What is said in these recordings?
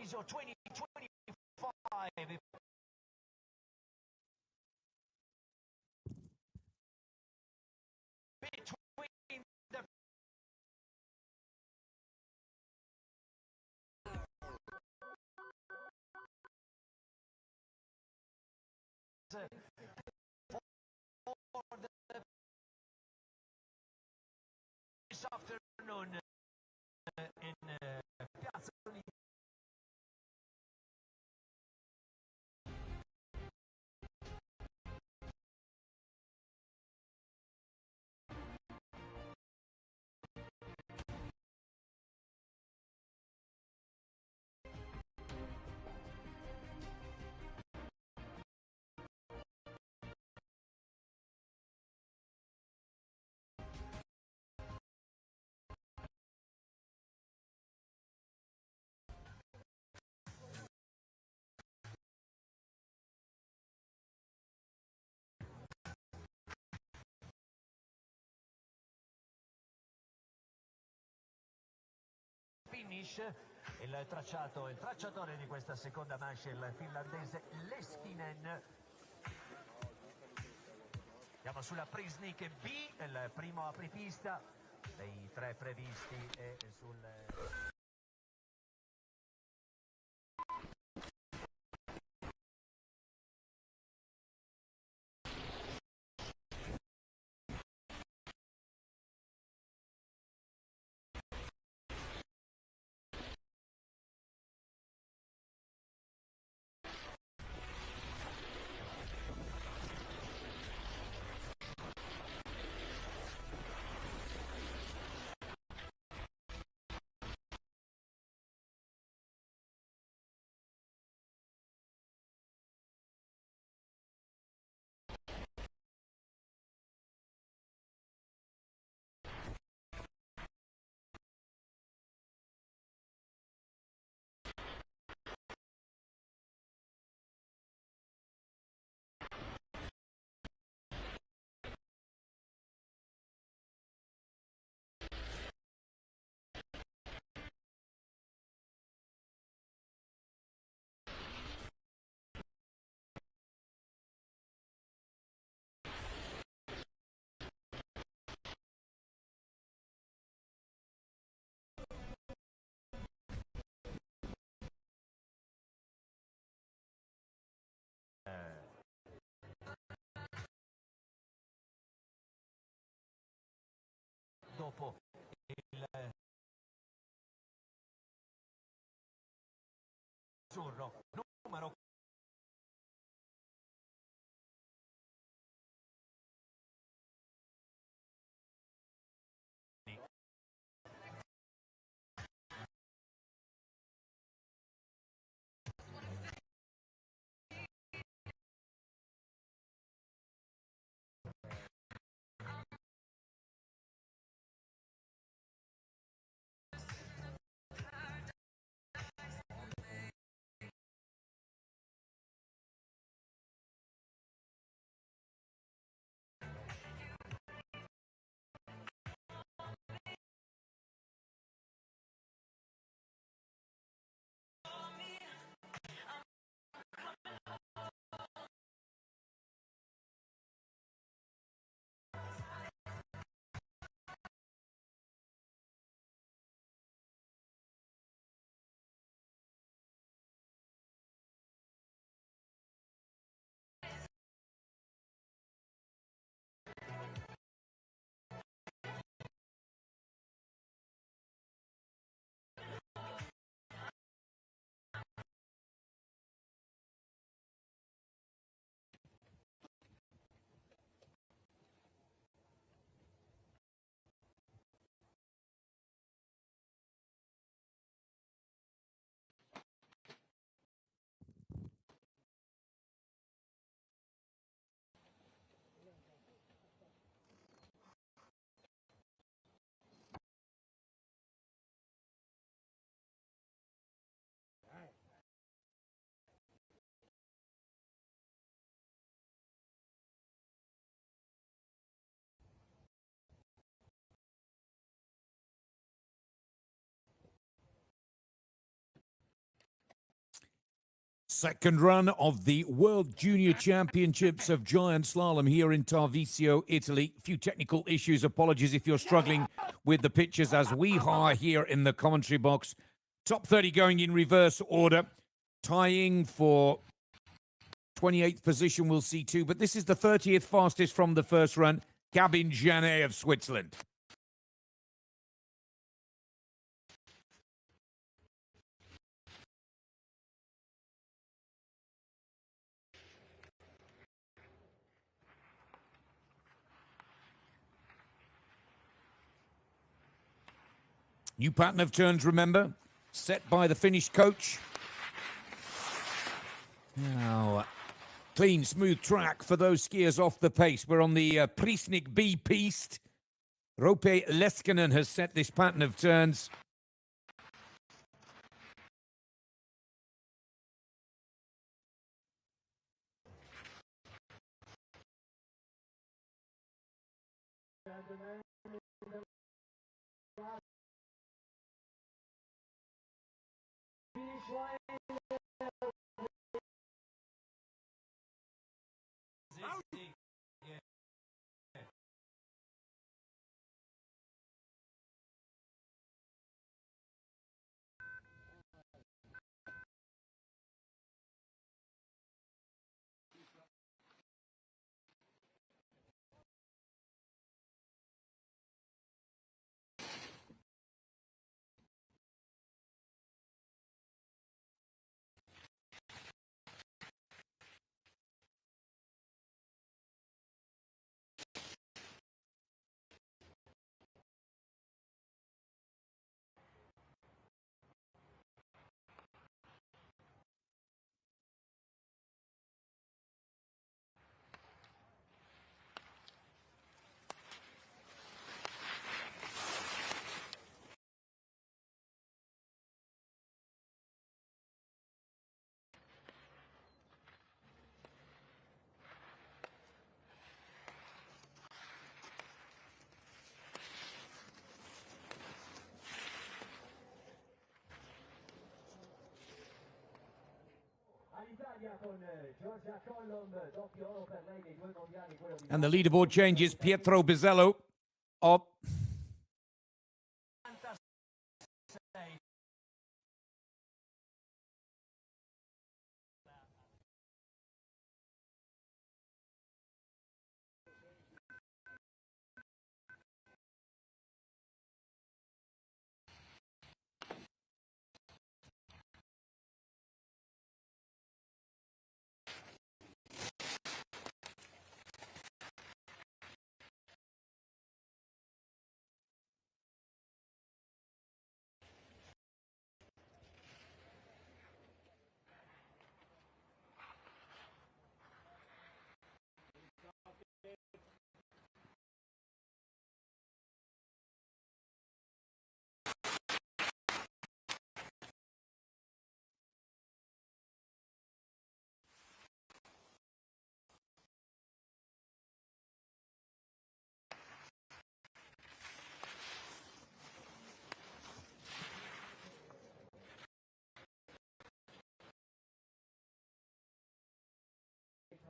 Tarvisio 2025. Between the this afternoon in Piazza finish, il tracciatore di questa seconda manche, il finlandese Leskinen. Siamo sulla Prisnik B, il primo apripista dei 3 previsti e sul... dopo il azzurro numero Second run of the World Junior Championships of Giant Slalom here in Tarvisio, Italy. A few technical issues. Apologies if you're struggling with the pictures as we are here in the commentary box. Top 30 going in reverse order. Tying for 28th position, we'll see two. But this is the 30th fastest from the first run. Gabin Janet of Switzerland. New pattern of turns, remember, set by the Finnish coach. Now, clean, smooth track for those skiers off the pace. We're on the Prisnik B piste. Roope Leskinen has set this pattern of turns. And the leaderboard changes. Pietro Bizzello up.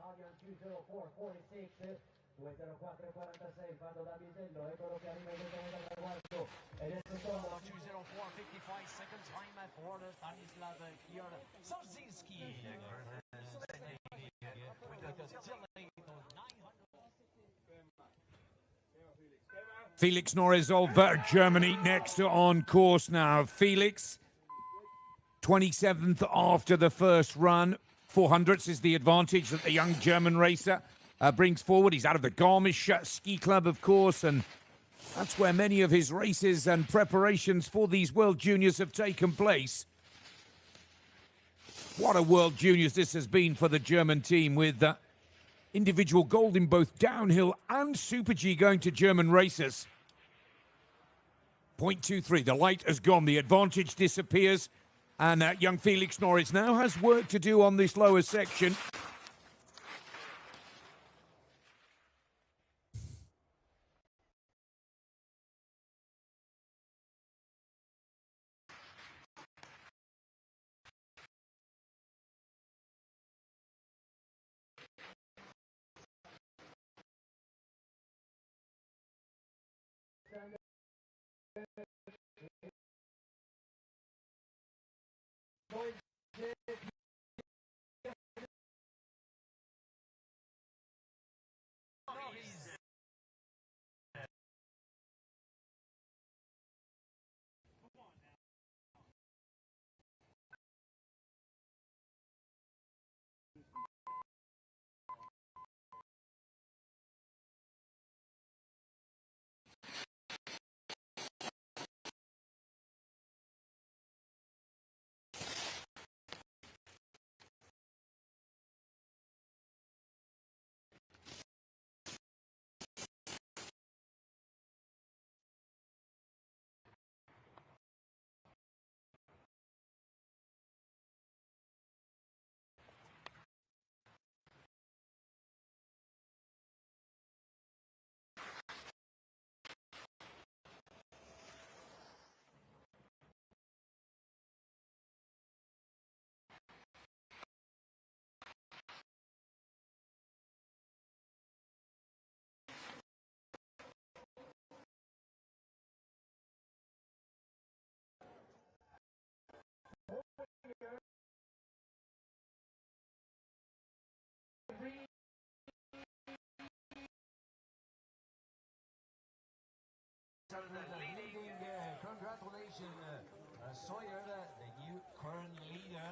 Italian 204.46, 204.46, fanno da Bisello, eccolo che arriva direttamente dal traguardo, ed è il secondo 204.55, second time for Stanislav Sarzinski. Felix Norris of Germany next on course now. Felix, 27th after the first run. 400ths is the advantage that the young German racer brings forward. He's out of the Garmisch Ski Club, of course, and that's where many of his races and preparations for these World Juniors have taken place. What a World Juniors this has been for the German team, with individual gold in both downhill and Super G going to German racers. 0.23, the light has gone, the advantage disappears. And young Felix Norris now has work to do on this lower section. Congratulations, Sawyer, the new current leader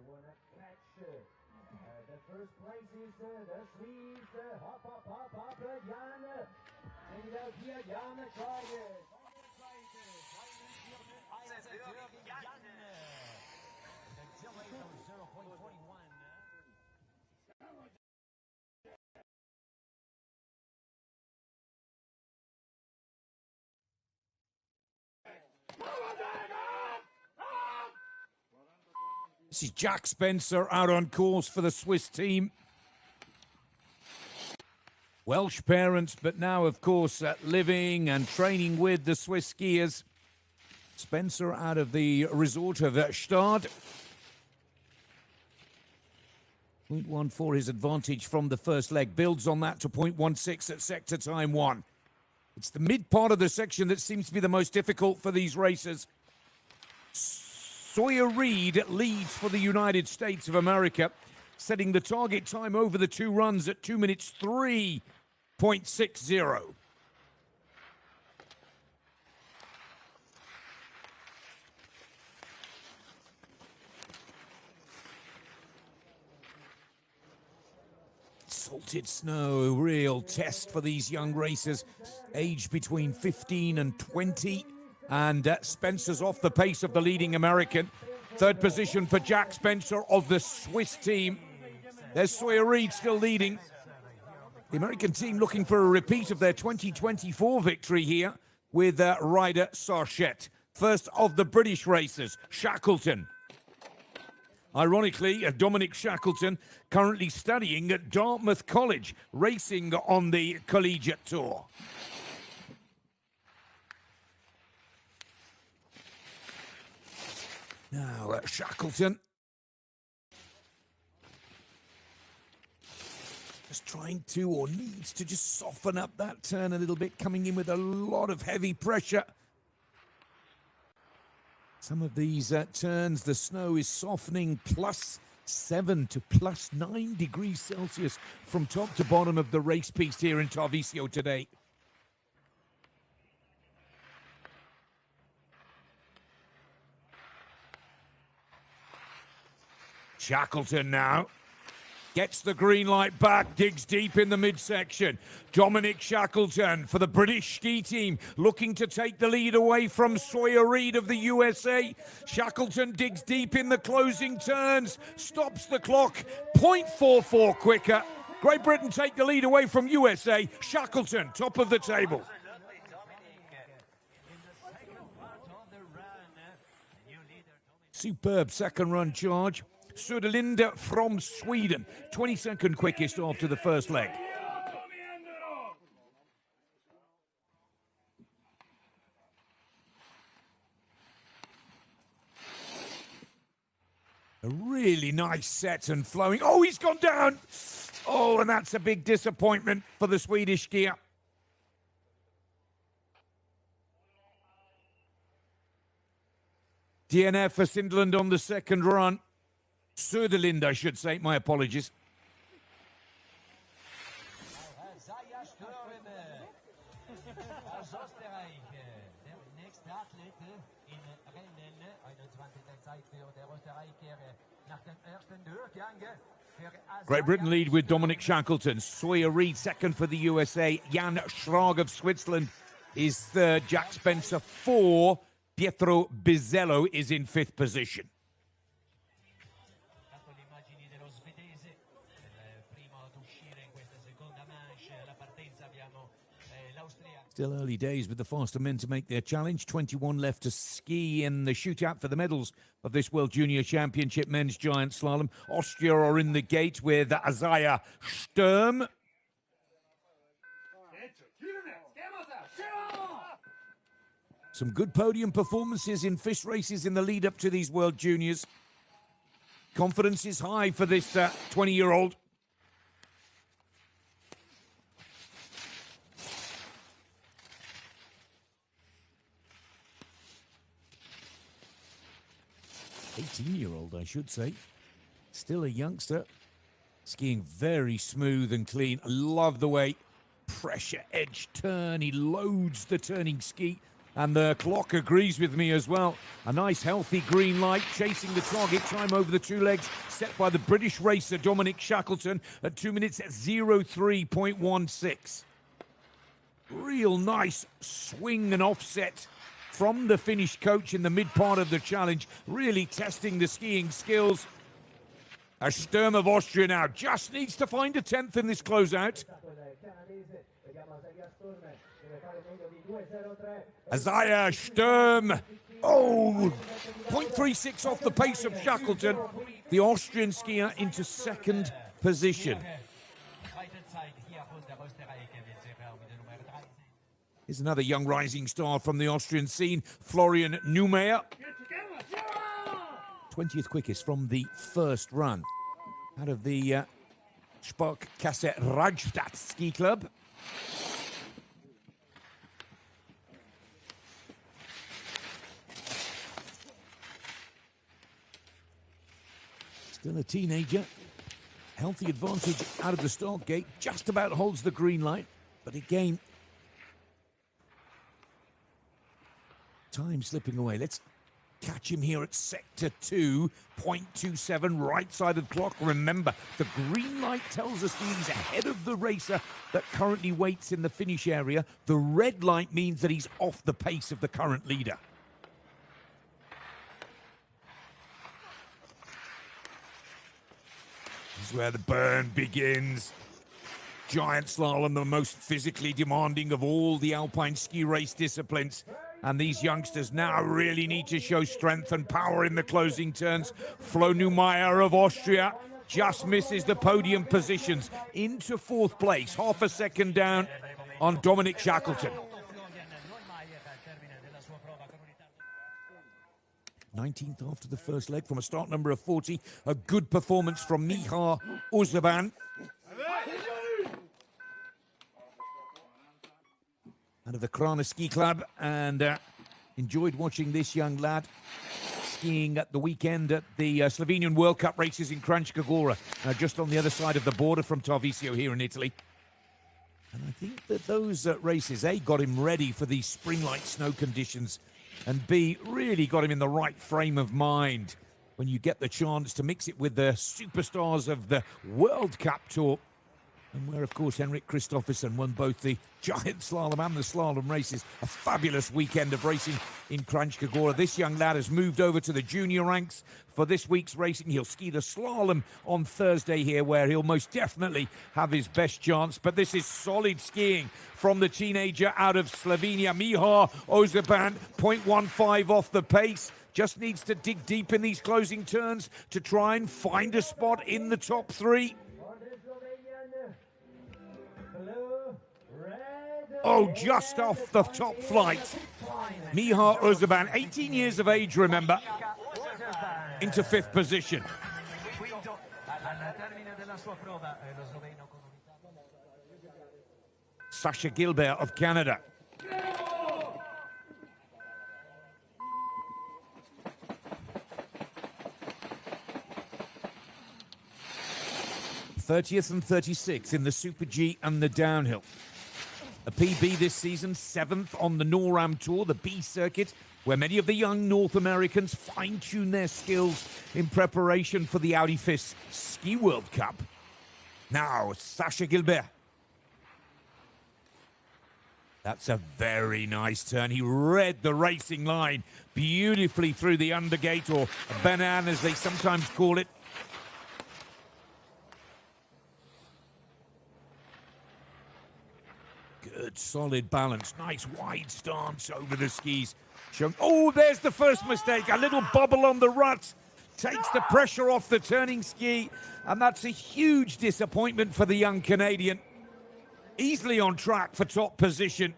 with the first place is the Swedes, hop, Jan, and here Jan Schreier. This is Jack Spencer out on course for the Swiss team. Welsh parents, but now, of course, living and training with the Swiss skiers. Spencer out of the resort of Stade. 0.14 his advantage from the first leg. Builds on that to 0.16 at sector time 1. It's the mid part of the section that seems to be the most difficult for these racers. Sawyer Reed leads for the United States of America, setting the target time over the 2 runs at 2 minutes 3.60. Salted snow, real test for these young racers, aged between 15 and 20. And Spencer's off the pace of the leading American. Third position for Jack Spencer of the Swiss team. There's Sawyer Reed still leading. The American team looking for a repeat of their 2024 victory here with Ryder Sarchett. First of the British racers, Shackleton. Ironically, Dominic Shackleton currently studying at Dartmouth College, racing on the collegiate tour. Now, Shackleton. Just trying to, or needs to, just soften up that turn a little bit, coming in with a lot of heavy pressure. Some of these turns, the snow is softening, +7 to +9 degrees Celsius from top to bottom of the race piste here in Tarvisio today. Shackleton now gets the green light back, digs deep in the midsection. Dominic Shackleton for the British ski team, looking to take the lead away from Sawyer Reed of the USA. Shackleton digs deep in the closing turns, stops the clock, 0.44 quicker. Great Britain take the lead away from USA. Shackleton, top of the table. Superb second run charge. Söderlinde from Sweden, 22nd quickest after the first leg. A really nice set and flowing. Oh, he's gone down. Oh, and that's a big disappointment for the Swedish skier. DNF for Sindland on the second run. Söderlinde, I should say. My apologies. Great Britain lead with Dominic Shackleton. Sawyer Reed second for the USA. Jan Schrag of Switzerland is third. Jack Spencer four. Pietro Bizzello is in fifth position. Still early days with the faster men to make their challenge. 21 left to ski in the shootout for the medals of this World Junior Championship men's giant slalom. Austria are in the gate with Isaiah Sturm. Some good podium performances in FIS races in the lead up to these World Juniors. Confidence is high for this 20-year-old. '18-year-old, I should say. Still a youngster. Skiing very smooth and clean. I love the way pressure edge turn. He loads the turning ski. And the clock agrees with me as well. A nice healthy green light chasing the target time over the two legs set by the British racer Dominic Shackleton at 2 minutes 03.16. Real nice swing and offset from the Finnish coach in the mid part of the challenge, really testing the skiing skills. A Sturm of Austria now just needs to find a 10th in this closeout. Isaiah Sturm, 0.36 off the pace of Shackleton. The Austrian skier into second position. Here's another young rising star from the Austrian scene, Florian Neumayer. 20th quickest from the first run out of the Sparkasse Radstadt Ski Club. Still a teenager. Healthy advantage out of the start gate. Just about holds the green light. But again, time slipping away. Let's catch him here at sector 2, 0.27, right side of the clock. Remember, the green light tells us he's ahead of the racer that currently waits in the finish area. The red light means that he's off the pace of the current leader. This is where the burn begins. Giant slalom, the most physically demanding of all the alpine ski race disciplines. And these youngsters now really need to show strength and power in the closing turns. Flo Neumayer of Austria just misses the podium positions into fourth place, half a second down on Dominic Shackleton. 19th after the first leg from a start number of 40. A good performance from Miha Uzaban. Out of the Krana Ski Club, and enjoyed watching this young lad skiing at the weekend at the Slovenian World Cup races in Kranjska Gora, just on the other side of the border from Tarvisio here in Italy. And I think that those races, A, got him ready for these spring-like snow conditions, and B, really got him in the right frame of mind. when you get the chance to mix it with the superstars of the World Cup Tour, and where, of course, Henrik Kristoffersson won both the giant slalom and the slalom races. A fabulous weekend of racing in Kranjska. This young lad has moved over to the junior ranks for this week's racing. He'll ski the slalom on Thursday here, where he'll most definitely have his best chance. But this is solid skiing from the teenager out of Slovenia, Mihar Ozeban, 0.15 off the pace. Just needs to dig deep in these closing turns to try and find a spot in the top three. Oh, just off the top flight. Mihar Ozeban, 18 years of age, remember, into 5th position. Sasha Gilbert of Canada. '30th and 36th in the Super G and the downhill. A PB this season, 7th on the NORAM Tour, the B circuit, where many of the young North Americans fine-tune their skills in preparation for the FIS Ski World Cup. Now, Sasha Gilbert. That's a very nice turn. He read the racing line beautifully through the undergate, or a banana as they sometimes call it. Good, solid balance. Nice wide stance over the skis. Oh, there's the first mistake. A little bubble on the rut. Takes the pressure off the turning ski. And that's a huge disappointment for the young Canadian. Easily on track for top position.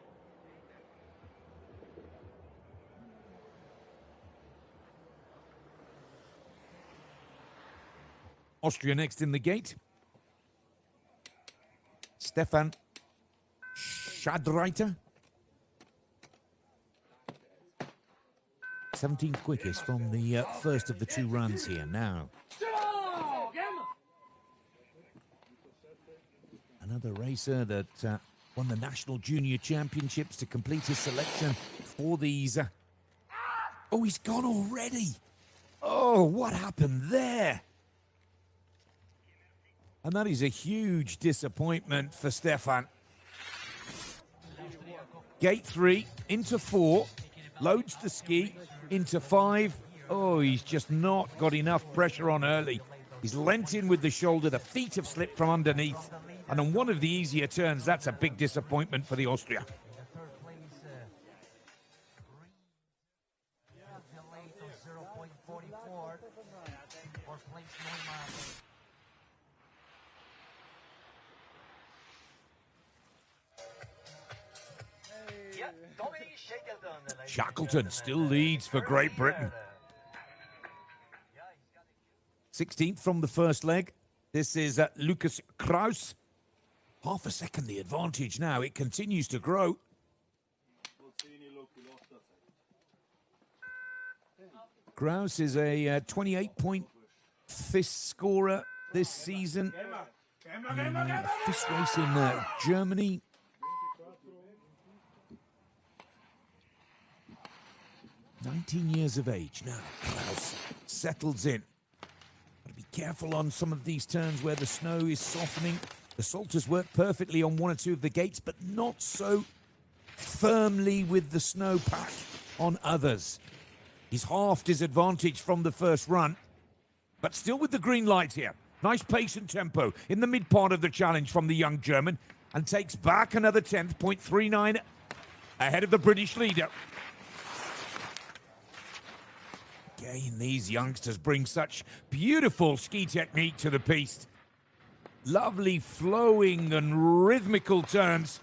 Austria next in the gate. Stefan Schadreiter. 17th quickest from the first of the two runs here now. Another racer that won the National Junior Championships to complete his selection for these. Oh, he's gone already. Oh, what happened there? And that is a huge disappointment for Stefan. Gate 3 into 4, loads the ski into 5. Oh, he's just not got enough pressure on early. He's lent in with the shoulder, the feet have slipped from underneath. And on one of the easier turns, that's a big disappointment for the Austria. Shackleton still leads for Great Britain. 16th from the first leg. This is Lucas Kraus. Half a second the advantage now. It continues to grow. Kraus is a 28-point FIS scorer this season. In a FIS race in Germany. $19 years of age now. Kraus settles in. Got to be careful on some of these turns where the snow is softening. The salters work perfectly on one or two of the gates, but not so firmly with the snowpack on others. He's halved his advantage from the first run, but still with the green light here. Nice pace and tempo in the mid part of the challenge from the young German, and takes back another 10th, 0.39 ahead of the British leader. Again, these youngsters bring such beautiful ski technique to the piste. Lovely flowing and rhythmical turns.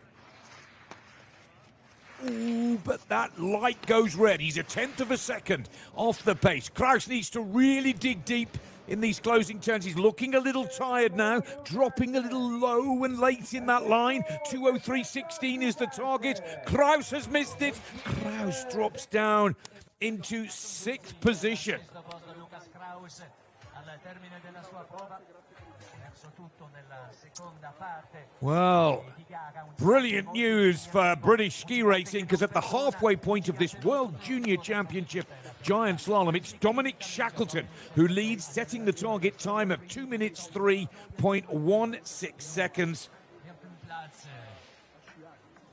Ooh, but that light goes red. He's a 1/10 of a second off the pace. Kraus needs to really dig deep in these closing turns. He's looking a little tired now, dropping a little low and late in that line. 2:03.16 is the target. Kraus has missed it. Kraus drops down into 6th position. Well, brilliant news for British ski racing, because at the halfway point of this World Junior Championship Giant Slalom, it's Dominic Shackleton who leads, setting the target time of 2 minutes 3.16 seconds.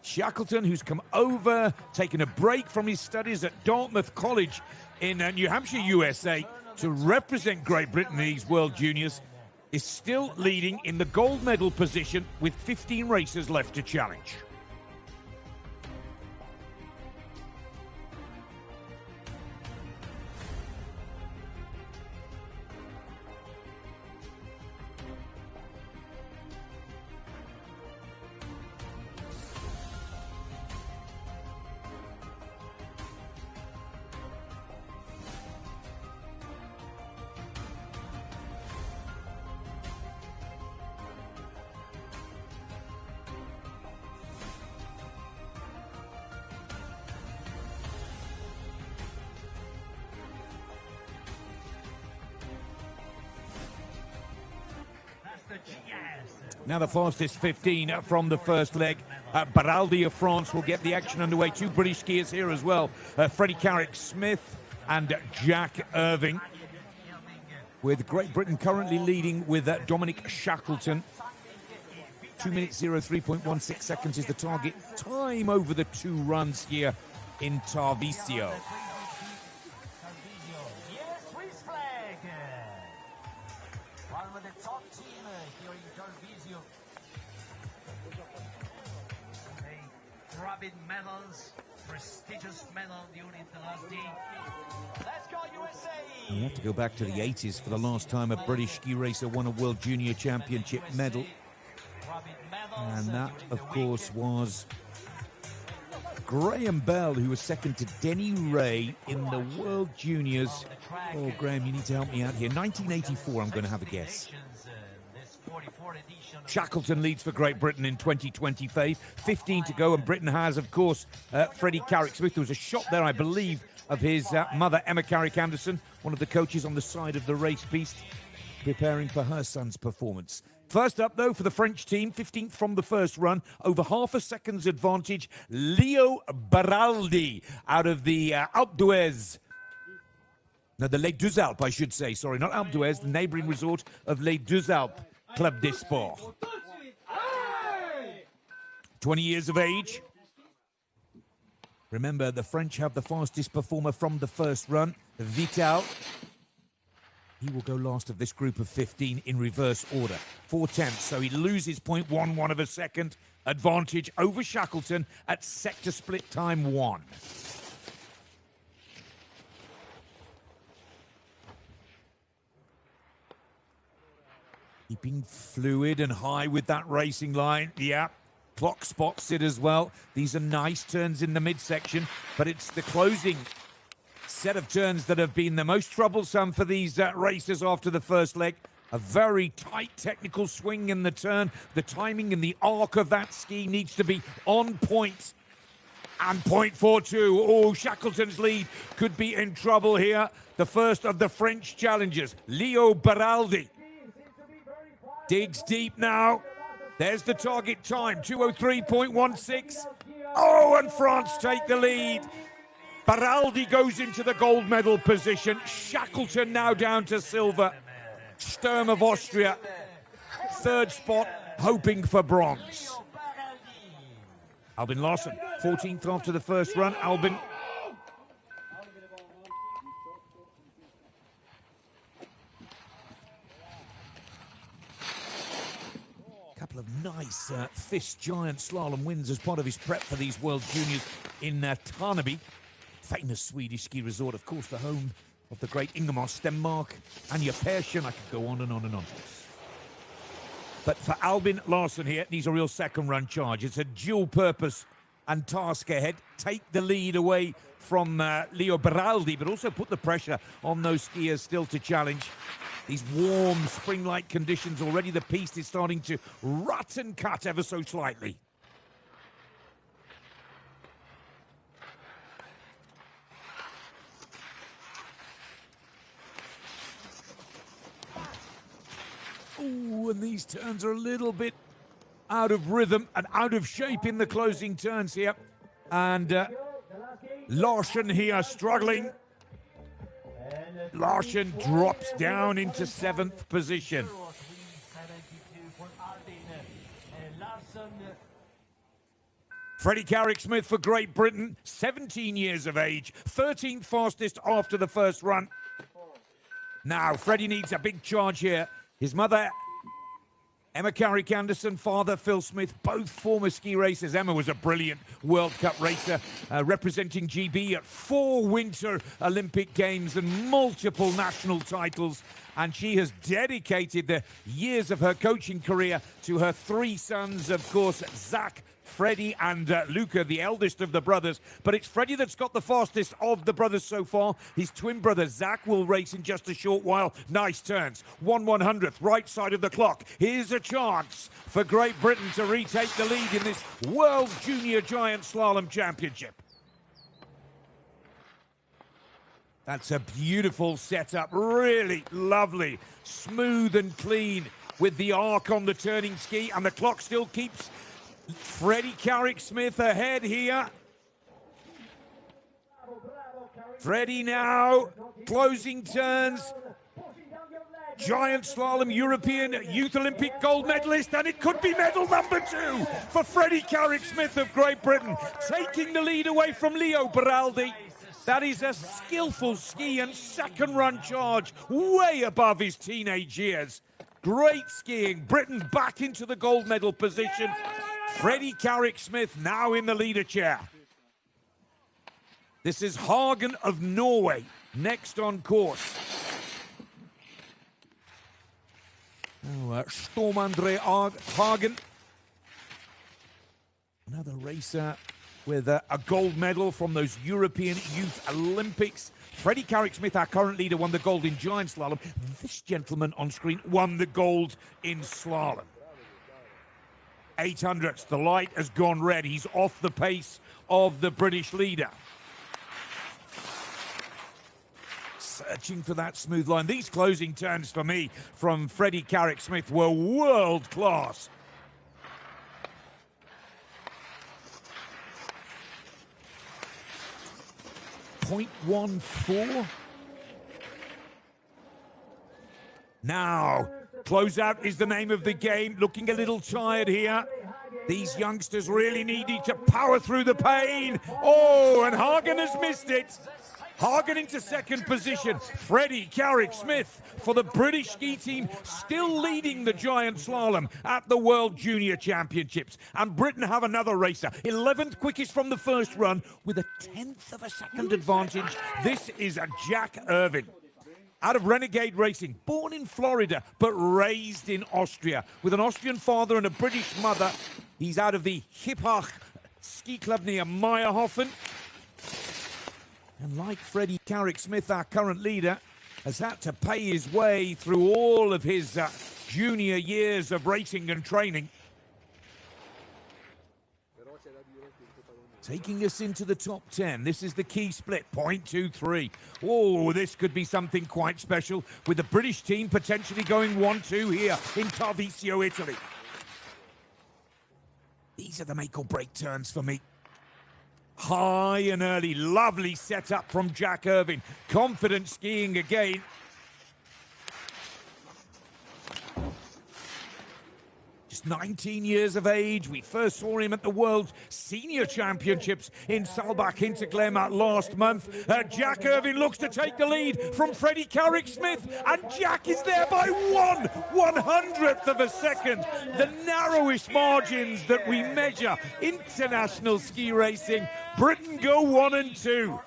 Shackleton, who's come over, taken a break from his studies at Dartmouth College in New Hampshire, USA, to represent Great Britain in these World Juniors, is still leading in the gold medal position with 15 races left to challenge. Now the fastest 15 from the first leg. Baraldi of France will get the action underway. Two British skiers here as well. Freddie Carrick-Smith and Jack Irving. With Great Britain currently leading with Dominic Shackleton. 2 minutes 03.16 seconds is the target time over the two runs here in Tarvisio. One of the top team here in Tarvisio. They grabbing medals, prestigious medal during the last day. Let's go USA! We have to go back to the 80s for the last time a British ski racer won a World Junior Championship medal. And that, of course, was Graham Bell, who was second to Denny Ray in the World Juniors. Oh, Graham, you need to help me out here. 1984, I'm going to have a guess. Shackleton leads for Great Britain in 2025. 15 to go, and Britain has, of course, Freddie Carrick-Smith. There was a shot there, I believe, of his mother, Emma Carrick-Anderson, one of the coaches on the side of the race piste, preparing for her son's performance. First up, though, for the French team, 15th from the first run, over half a second's advantage, Leo Baraldi out of the Alpe d'Huez. No, the Les Deux Alpes, I should say. Sorry, not Alpe d'Huez, the neighbouring resort of Les Deux Alpes Club des Sports. 20 years of age. Remember, the French have the fastest performer from the first run, Vitale. He will go last of this group of 15 in reverse order. 4/10, so he loses 0.11 of a second advantage over Shackleton at sector split time 1. Keeping fluid and high with that racing line. Yeah, clock spots it as well. These are nice turns in the midsection, but it's the closing set of turns that have been the most troublesome for these racers after the first leg. A very tight technical swing in the turn. The timing and the arc of that ski needs to be on point. And 0.42. Oh, Shackleton's lead could be in trouble here. The first of the French challengers, Leo Baraldi. Digs deep now. There's the target time, 2:03.16. Oh, and France take the lead. Baraldi goes into the gold medal position. Shackleton now down to silver. Sturm of Austria, third spot, hoping for bronze. Albin Larsson, 14th after the first run. Albin. Couple of nice FIS Giant Slalom wins as part of his prep for these World Juniors in Tarnaby. Famous Swedish ski resort, of course, the home of the great Ingemar Stenmark, Anja Persson. I could go on and on and on. But for Albin Larsson here, needs a real second-run charge. It's a dual-purpose and task ahead. Take the lead away from Leo Baraldi, but also put the pressure on those skiers still to challenge. These warm, spring-like conditions, already the piste is starting to rut and cut ever so slightly. Ooh, Ooh, and these turns are a little bit out of rhythm and out of shape in the closing turns here. And Larsen here struggling. Larsen drops down into 7th position. Freddie Carrick-Smith for Great Britain, 17 years of age, 13th fastest after the first run. Now, Freddie needs a big charge here. His mother, Emma Carrick-Anderson, father, Phil Smith, both former ski racers. Emma was a brilliant World Cup racer, representing GB at 4 Winter Olympic Games and multiple national titles. And she has dedicated the years of her coaching career to her 3 sons, of course, Zach, Freddie and Luca, the eldest of the brothers. But it's Freddie that's got the fastest of the brothers so far. His twin brother Zach will race in just a short while. Nice turns. 1/100th, right side of the clock. Here's a chance for Great Britain to retake the lead in this World Junior Giant Slalom Championship. That's a beautiful setup. Really lovely. Smooth and clean with the arc on the turning ski. And the clock still keeps Freddie Carrick-Smith ahead here. Freddie now, closing turns. Giant slalom European Youth Olympic gold medalist, and it could be medal number 2 for Freddie Carrick-Smith of Great Britain, taking the lead away from Leo Beraldi. That is a skillful ski and second run charge, way above his teenage years. Great skiing. Britain back into the gold medal position. Freddie Carrick-Smith now in the leader chair. This is Hagen of Norway, next on course. Storm Andre Hagen. Another racer with a gold medal from those European Youth Olympics. Freddie Carrick-Smith, our current leader, won the gold in giant slalom. This gentleman on screen won the gold in slalom. 800ths, the light has gone red. He's off the pace of the British leader. Searching for that smooth line. These closing turns for me from Freddie Carrick-Smith were world class. .14. Now, closeout is the name of the game. Looking a little tired here. These youngsters really needed to power through the pain. Oh, and Hagen has missed it. Hagen into 2nd position. Freddie Carrick-Smith for the British ski team, still leading the giant slalom at the World Junior Championships. And Britain have another racer, 11th quickest from the first run with a 1/10 of a second advantage. This is a Jack Irvin. Out of Renegade Racing, born in Florida, but raised in Austria. With an Austrian father and a British mother, he's out of the Hippach ski club near Meyerhofen. And like Freddie Carrick-Smith, our current leader, has had to pay his way through all of his junior years of racing and training. Taking us into the top 10. This is the key split, 0.23. Oh, this could be something quite special, with the British team potentially going 1-2 here in Tarvisio, Italy. These are the make or break turns for me. High and early, lovely setup from Jack Irvin. Confident skiing again. Just 19 years of age. We first saw him at the World Senior Championships in Saalbach Hinterglemm last month. Jack Irvin looks to take the lead from Freddie Carrick-Smith, and Jack is there by 1/100th of a second. The narrowest margins that we measure international ski racing. Britain go 1 and 2.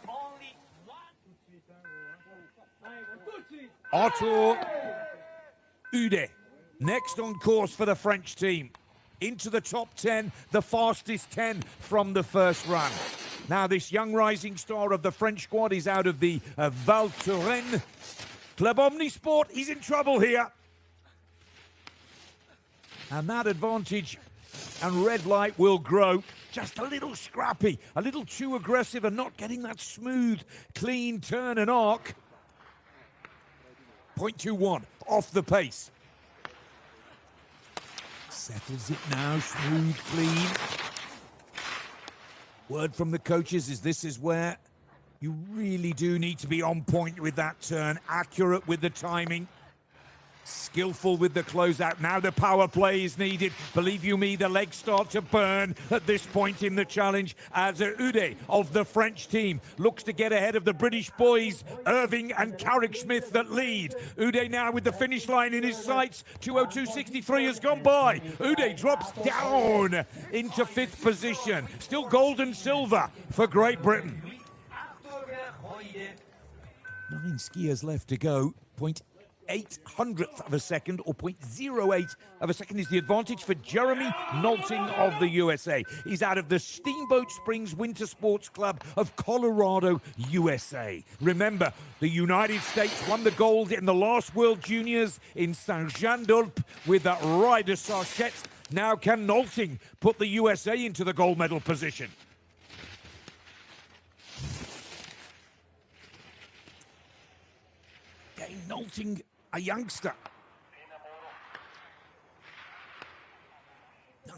Otto Ude, next on course for the French team. Into the top 10, the fastest 10 from the first run. Now this young rising star of the French squad is out of the Val Thorens. Club Omnisport, he's in trouble here. And that advantage and red light will grow. Just a little scrappy, a little too aggressive and not getting that smooth, clean turn and arc. 0.21 off the pace. Settles it now, smooth, clean. Word from the coaches is this is where you really do need to be on point with that turn, accurate with the timing, skillful with the closeout. Now the power play is needed. Believe you me, the legs start to burn at this point in the challenge as Ude of the French team looks to get ahead of the British boys, Irving and Carrick Smith that lead. Ude now with the finish line in his sights. 2:02.63 has gone by. Ude drops down into 5th position. Still gold and silver for Great Britain. 9 skiers left to go. 0.8 of a second, or 0.08 of a second, is the advantage for Jeremy Nolting of the USA. He's out of the Steamboat Springs Winter Sports Club of Colorado, USA. Remember, the United States won the gold in the last World Juniors in Saint-Jean-d'Ulpe with Ryder Sarchette. Now can Nolting put the USA into the gold medal position? Dane Nolting, a youngster.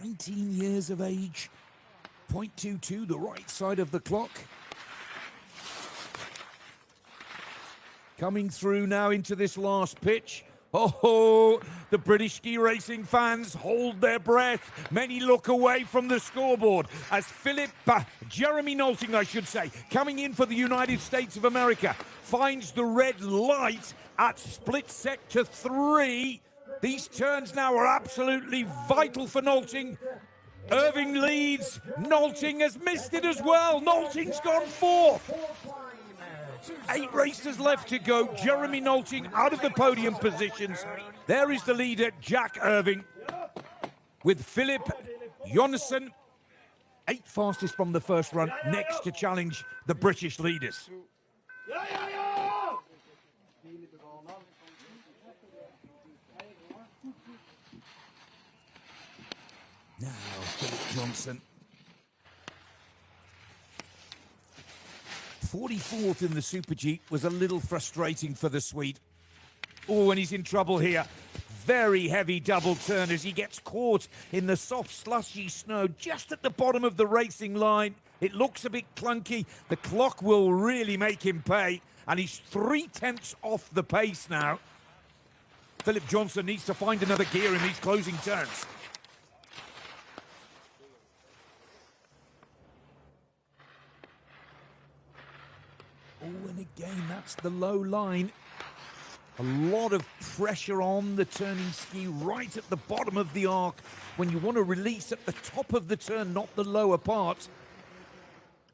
19 years of age. 0.22, the right side of the clock. Coming through now into this last pitch. Oh, the British ski racing fans hold their breath. Many look away from the scoreboard as Jeremy Nolting, I should say, coming in for the United States of America, finds the red light at split sector 3. These turns now are absolutely vital for Nolting. Irving leads. Nolting has missed it as well. Nolting's gone 4th. 8 races left to go. Jeremy Nolting out of the podium positions. There is the leader, Jack Irving, with Philip Jonassen, 8th fastest from the first run, next to challenge the British leaders. Now, Philip Johnson. 44th in the Super G was a little frustrating for the Swede. Oh, and he's in trouble here. Very heavy double turn as he gets caught in the soft, slushy snow just at the bottom of the racing line. It looks a bit clunky. The clock will really make him pay, and he's 3/10 off the pace now. Philip Johnson needs to find another gear in these closing turns. Oh, and again, that's the low line. A lot of pressure on the turning ski right at the bottom of the arc when you want to release at the top of the turn, not the lower part.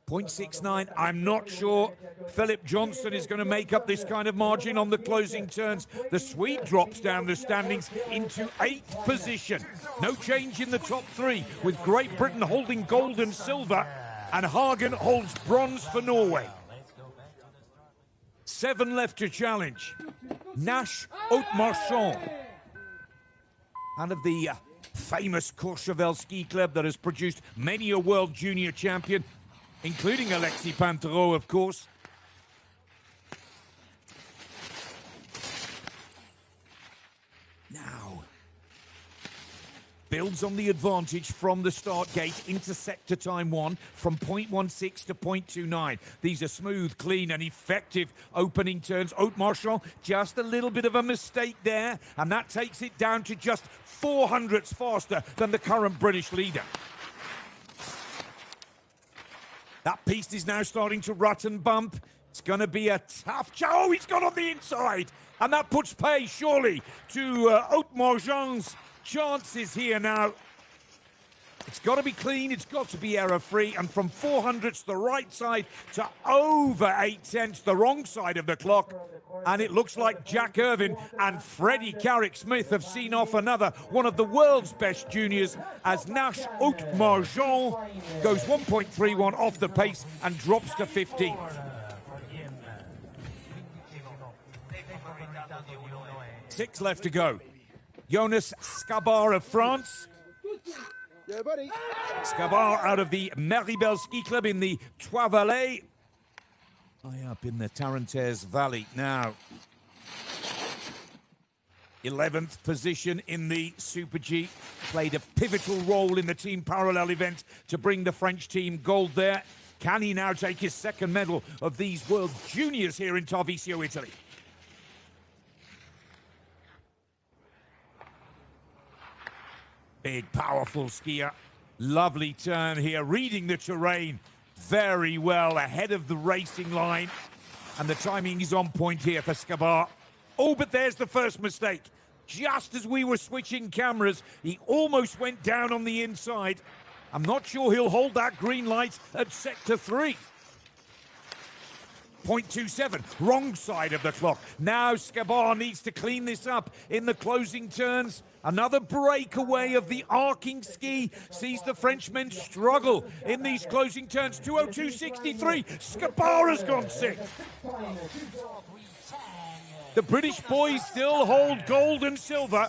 0.69, I'm not sure Philip Johnson is going to make up this kind of margin on the closing turns. The Swede drops down the standings into 8th position. No change in the top 3, with Great Britain holding gold and silver, and Hagen holds bronze for Norway. 7 left to challenge. Nash Haute-Marchand, out of the famous Courchevel Ski Club that has produced many a world junior champion, including Alexis Pinturault, of course. Now, builds on the advantage from the start gate into sector time 1 from 0.16 to 0.29. These are smooth, clean and effective opening turns. Haute-Marchand, just a little bit of a mistake there, and that takes it down to just 0.04 faster than the current British leader. That piste is now starting to rut and bump. It's going to be a tough... Oh, he's got on the inside! And that puts pay, surely, to Haute-Marchand's chances here now. It's got to be clean, it's got to be error-free, and from 400s the right side to over 0.8, the wrong side of the clock, and it looks like Jack Irving and Freddie Carrick Smith have seen off another one of the world's best juniors as Nash Haute-Marchand goes 1.31 off the pace and drops to 15th. Six left to go. Jonas Scabar of France. Yeah, buddy. Scabar out of the Maribel Ski Club in the Trois Vallées. High up in the Tarentaise Valley now. 11th position in the Super G. Played a pivotal role in the team parallel event to bring the French team gold there. Can he now take his second medal of these World Juniors here in Tarvisio, Italy? Big, powerful skier. Lovely turn here, reading the terrain very well ahead of the racing line. And the timing is on point here for Scabar. Oh, but there's the first mistake. Just as we were switching cameras, he almost went down on the inside. I'm not sure he'll hold that green light at sector 3. 0.27, wrong side of the clock. Now Scabar needs to clean this up in the closing turns. Another breakaway of the arcing ski sees the Frenchmen struggle in these closing turns. 2:02.63, Scabar has gone 6th. The British boys still hold gold and silver.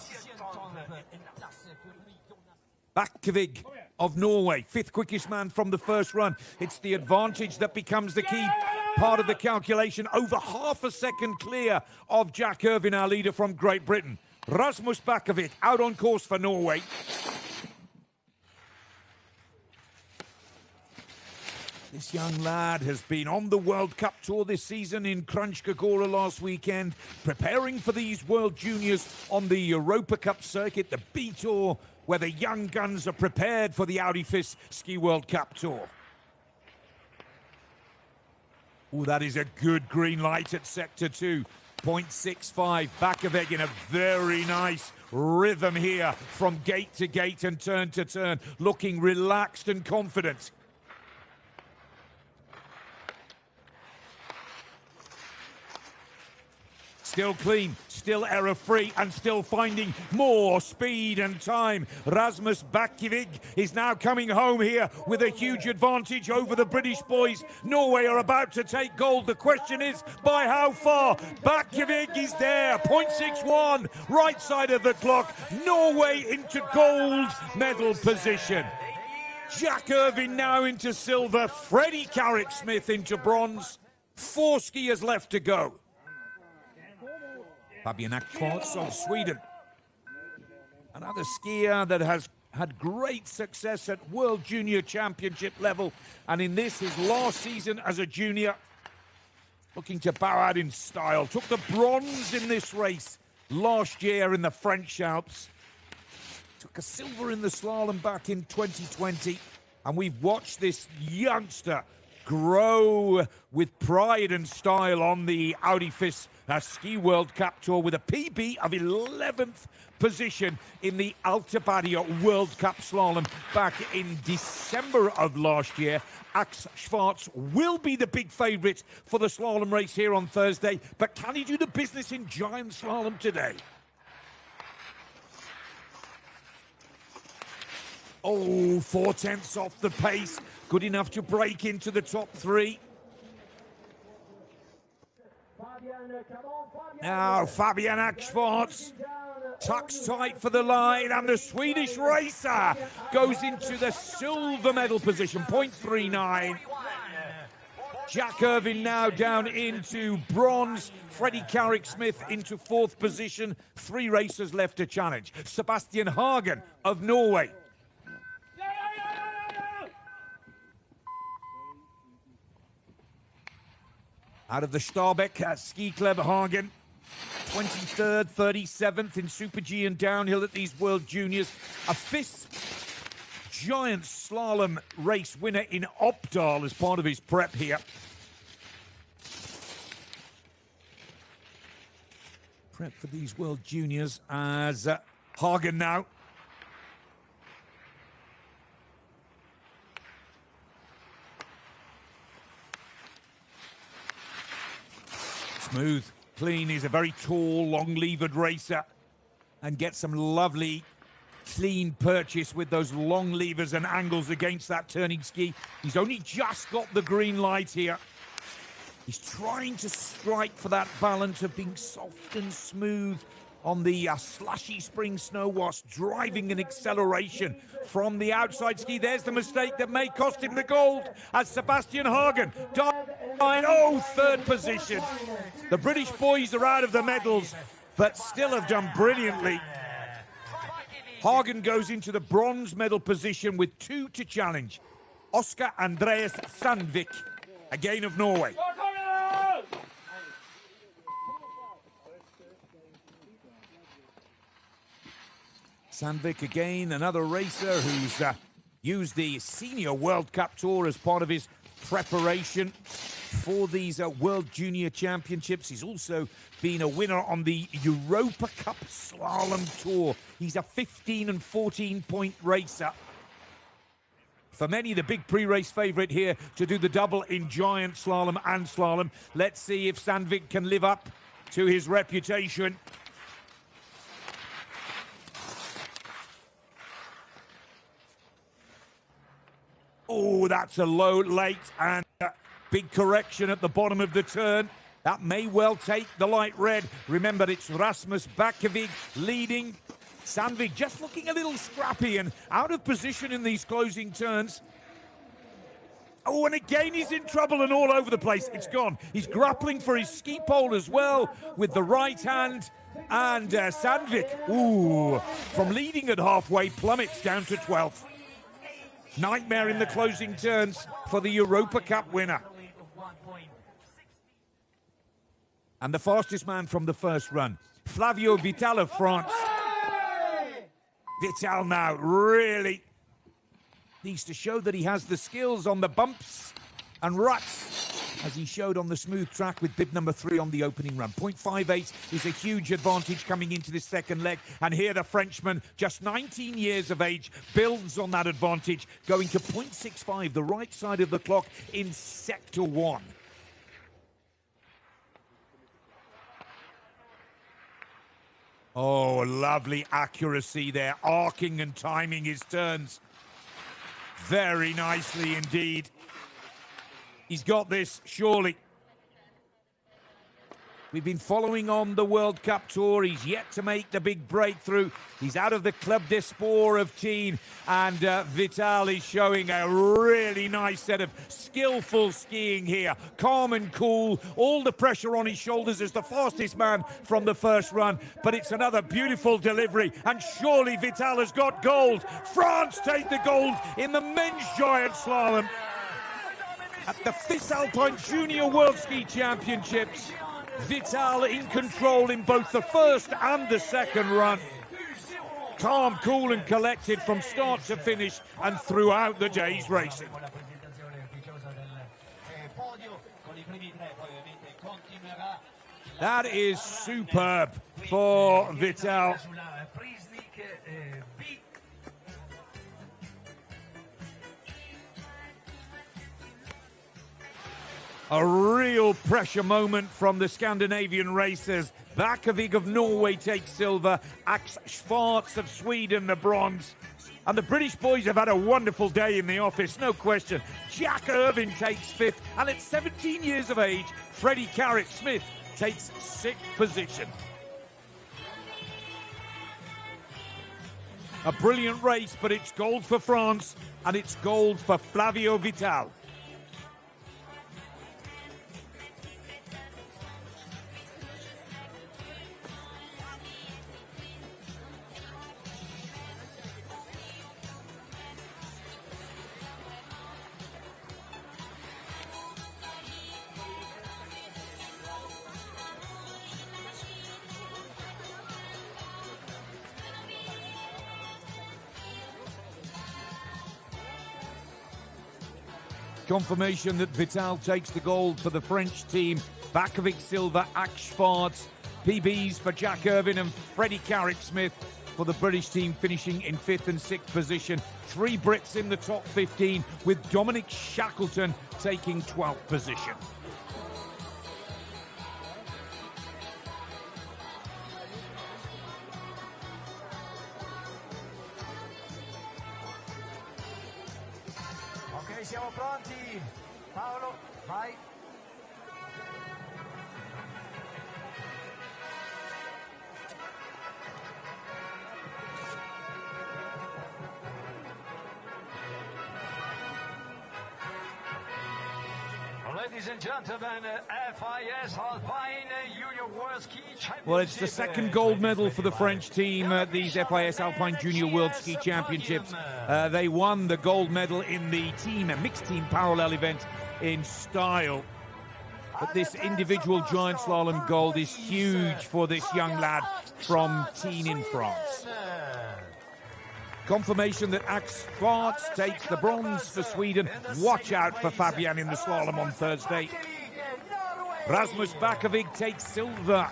Bakkevig of Norway, 5th quickest man from the first run. It's the advantage that becomes the key part of the calculation. Over half a second clear of Jack Irvine, our leader from Great Britain. Rasmus Bakkevig out on course for Norway. This young lad has been on the World Cup Tour this season in Kranjska last weekend, preparing for these World Juniors on the Europa Cup circuit, the B Tour, where the young guns are prepared for the FIS Ski World Cup Tour. Oh, that is a good green light at sector 2. 0.65, Bakkevig in a very nice rhythm here from gate to gate and turn to turn, looking relaxed and confident. Still clean, still error-free, and still finding more speed and time. Rasmus Bakkevig is now coming home here with a huge advantage over the British boys. Norway are about to take gold. The question is, by how far? Bakkevig is there, 0.61, right side of the clock. Norway into gold medal position. Jack Irvine now into silver. Freddie Carrick-Smith into bronze. 4 skiers left to go. Fabian Ackfors of Sweden. Another skier that has had great success at World Junior Championship level, and in this, his last season as a junior, looking to bow out in style. Took the bronze in this race last year in the French Alps. Took a silver in the slalom back in 2020, and we've watched this youngster grow with pride and style on the FIS Ski World Cup Tour with a PB of 11th position in the Alta Badia World Cup Slalom back in December of last year. Axe Schwarz will be the big favourite for the slalom race here on Thursday, but can he do the business in giant slalom today? Oh, 4/10 off the pace. Good enough to break into the top 3. Now Fabian Ackfors tucks tight for the line, and the Swedish racer goes into the silver medal position, 0.39. Jack Irvine now down into bronze. Freddie Carrick-Smith into 4th position. 3 racers left to challenge. Sebastian Hagen of Norway. Out of the Stabæk Ski Club, Hagen, 23rd, 37th in Super G and downhill at these World Juniors. A FIS giant slalom race winner in Opdal as part of his prep here. Prep for these World Juniors as Hagen now. Smooth, clean. He's a very tall, long-levered racer and gets some lovely, clean purchase with those long levers and angles against that turning ski. He's only just got the green light here. He's trying to strike for that balance of being soft and smooth on the slushy spring snow whilst driving an acceleration from the outside ski. There's the mistake that may cost him the gold as Sebastian Hagen. Oh, 3rd position. The British boys are out of the medals. but still have done brilliantly. Hagen goes into the bronze medal position with 2 to challenge. Oscar Andreas Sandvik, again of Norway. Sandvik again, another racer who's used the Senior World Cup Tour as part of his preparation for these World Junior Championships. He's also been a winner on the Europa Cup Slalom Tour. He's a 15 and 14 point racer. For many, the big pre-race favourite here to do the double in giant slalom and slalom. Let's see if Sandvik can live up to his reputation. Oh, that's a low late and big correction at the bottom of the turn. That may well take the light red. Remember, it's Rasmus Bakkevig leading. Sandvik just looking a little scrappy and out of position in these closing turns. Oh, and again he's in trouble and all over the place. It's gone. He's grappling for his ski pole as well with the right hand. And Sandvik, ooh, from leading at halfway, plummets down to 12th. Nightmare in the closing turns for the Europa Cup winner. And the fastest man from the first run, Flavio Vitale of France. Vitale now really needs to show that he has the skills on the bumps and ruts, as he showed on the smooth track with bib number 3 on the opening run. 0.58 is a huge advantage coming into this second leg. And here the Frenchman, just 19 years of age, builds on that advantage, going to 0.65, the right side of the clock in sector 1. Oh, lovely accuracy there, arcing and timing his turns very nicely indeed. He's got this, surely. We've been following on the World Cup Tour. He's yet to make the big breakthrough. He's out of the Club des Sports of Teen, and Vitale is showing a really nice set of skillful skiing here. Calm and cool, all the pressure on his shoulders as the fastest man from the first run, but it's another beautiful delivery, and surely Vitale has got gold. France take the gold in the men's giant slalom at the FIS Alpine Junior World Ski Championships. Vitale in control in both the first and the second run. Calm, cool and collected from start to finish and throughout the day's racing. That is superb for Vitale. A real pressure moment from the Scandinavian racers. Bakkevig of Norway takes silver, Ax Schwarz of Sweden the bronze. And the British boys have had a wonderful day in the office, no question. Jack Irvine takes 5th, and at 17 years of age, Freddie Carrick-Smith takes 6th position. A brilliant race, but it's gold for France, and it's gold for Flavio Vitale. Confirmation that Vitale takes the gold for the French team. Bakkevig silver, Ax Schwarz. PBs for Jack Irvine and Freddie Carrick-Smith for the British team, finishing in 5th and 6th position. 3 Brits in the top 15, with Dominic Shackleton taking 12th position. Ok, siamo pronti. Paolo, vai. ladies and gentlemen, FIS Alpine Junior World Ski Championship. Well, it's the second gold medal for the French team at these FIS Alpine Junior World Ski Championships. They won the gold medal in the mixed team parallel event in style. But this individual giant slalom gold is huge for this young lad from Tignes in France. Confirmation that Ax Schwarz takes the bronze for Sweden. Watch out for Fabian in the slalom on Thursday. Rasmus Bakovic takes silver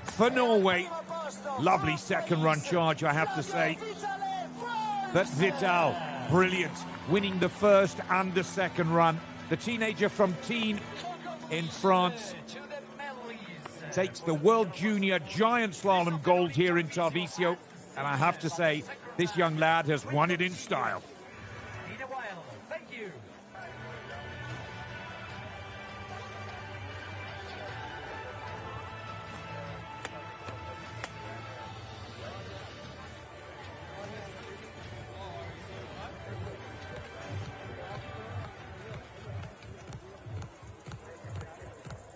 for Norway. Lovely second run charge, I have to say. But Vitale, brilliant, winning the first and the second run. The teenager from Tignes in France takes the World Junior Giant Slalom gold here in Tarvisio. And I have to say, this young lad has won it in style. Thank you.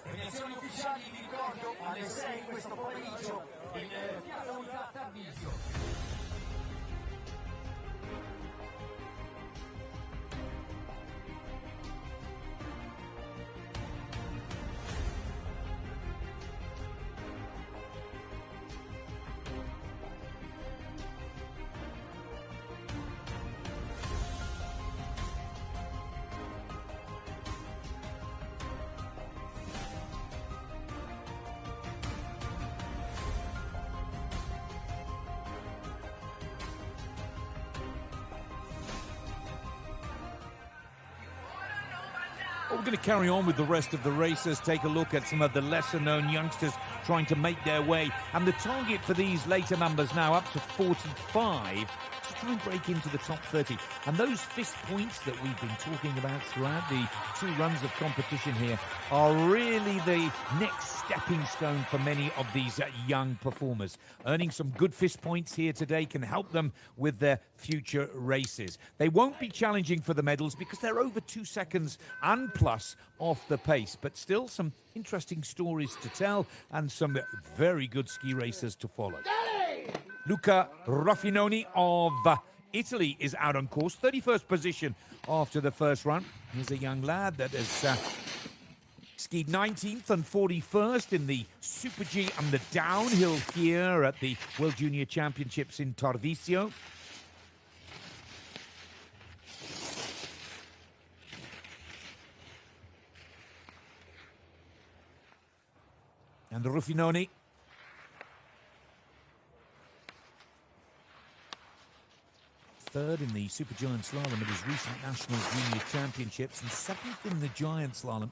Premiazioni ufficiali di ricordo alle 6 questo pomeriggio in Piazza Unità Tarvisio. Well, we're going to carry on with the rest of the races, take a look at some of the lesser-known youngsters trying to make their way. And the target for these later numbers now up to 45 to try and break into the top 30. And those FIS points that we've been talking about throughout the 2 runs of competition here are really the next stepping stone for many of these young performers. Earning some good FIS points here today can help them with their future races. They won't be challenging for the medals because they're over 2 seconds and plus off the pace, but still some interesting stories to tell and some very good ski races to follow. Luca Raffinoni of Italy is out on course, 31st position after the first run. Here's a young lad that has skied 19th and 41st in the Super G and the downhill here at the World Junior Championships in Tarvisio. And Ruffinoni third in the Supergiant Slalom at his recent National Junior Championships and 7th in the Giant Slalom.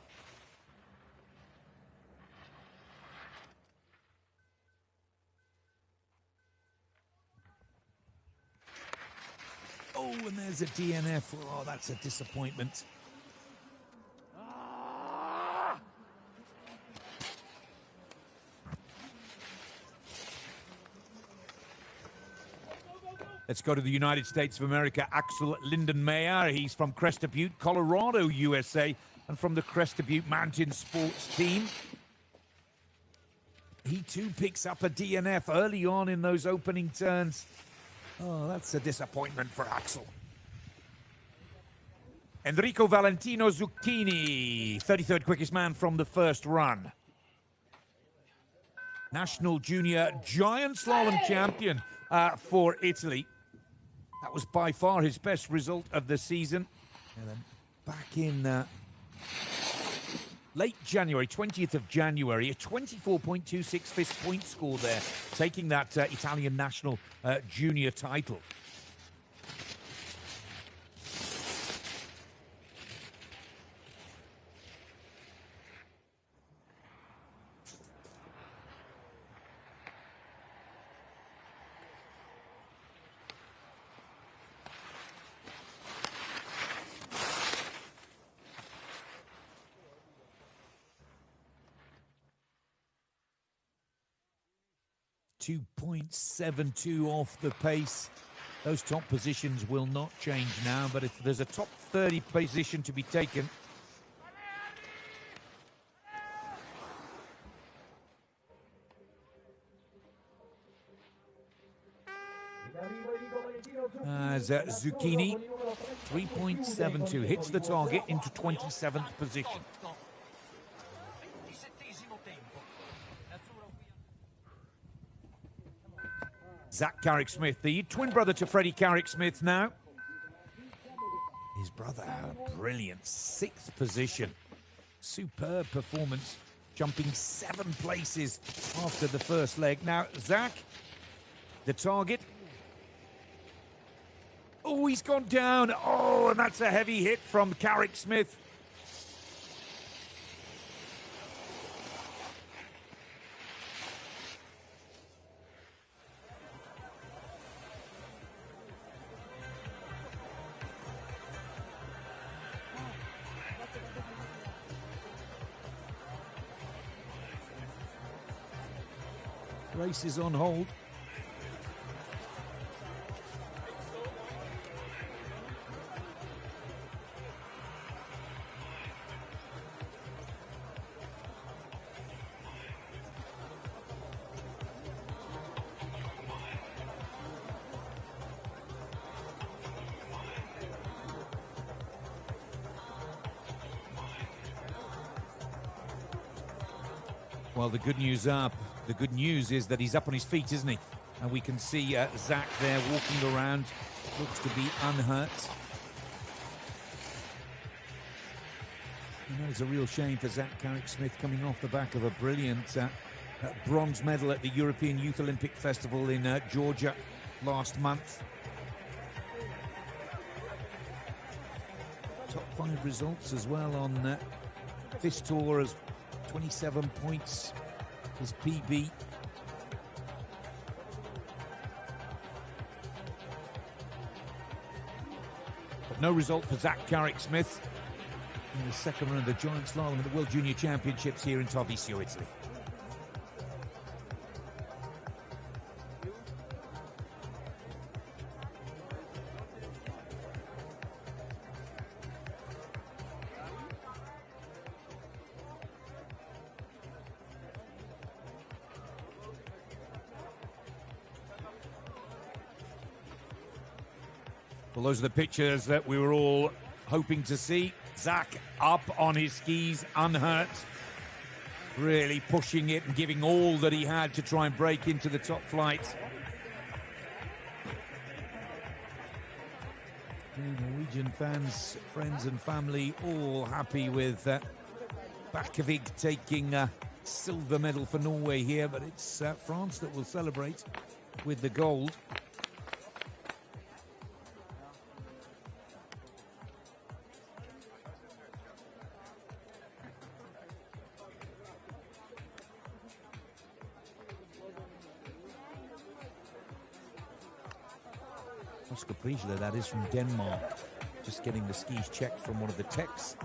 Oh, and there's a DNF. Oh, that's a disappointment. Let's go to the United States of America. Axel Lindenmayer, he's from Crested Butte, Colorado, USA, and from the Crested Butte Mountain Sports team. He too picks up a DNF early on in those opening turns. Oh, that's a disappointment for Axel. Enrico Valentino Zucchini, 33rd quickest man from the first run. National Junior Giant Slalom champion for Italy. That was by far his best result of the season. And then back in late January, 20th of January, a 24.26 FIS point score there, taking that Italian national junior title. .72 off the pace. Those top positions will not change now, but if there's a top 30 position to be taken, as Zucchini, 3.72, hits the target into 27th position. Zach Carrick-Smith, the twin brother to Freddie Carrick-Smith now. His brother, brilliant, 6th position. Superb performance, jumping 7 places after the first leg. Now, Zach, the target. Oh, he's gone down. Oh, and that's a heavy hit from Carrick-Smith. Race is on hold. Well, the good news is that he's up on his feet, isn't he? And we can see Zach there walking around. Looks to be unhurt. You know, it's a real shame for Zach Carrick-Smith coming off the back of a brilliant bronze medal at the European Youth Olympic Festival in Georgia last month. Top 5 results as well on FIS Tour, as 27 points, his PB. But no result for Zach Carrick-Smith in the second run of the Giant Slalom at the World Junior Championships here in Tarvisio, Italy. Well, those are the pictures that we were all hoping to see. Zach up on his skis, unhurt, really pushing it and giving all that he had to try and break into the top flight. The Norwegian fans, friends and family all happy with Bakkevig taking a silver medal for Norway here, but it's France that will celebrate with the gold. Oscar Priesler, that is, from Denmark. Just getting the skis checked from one of the techs.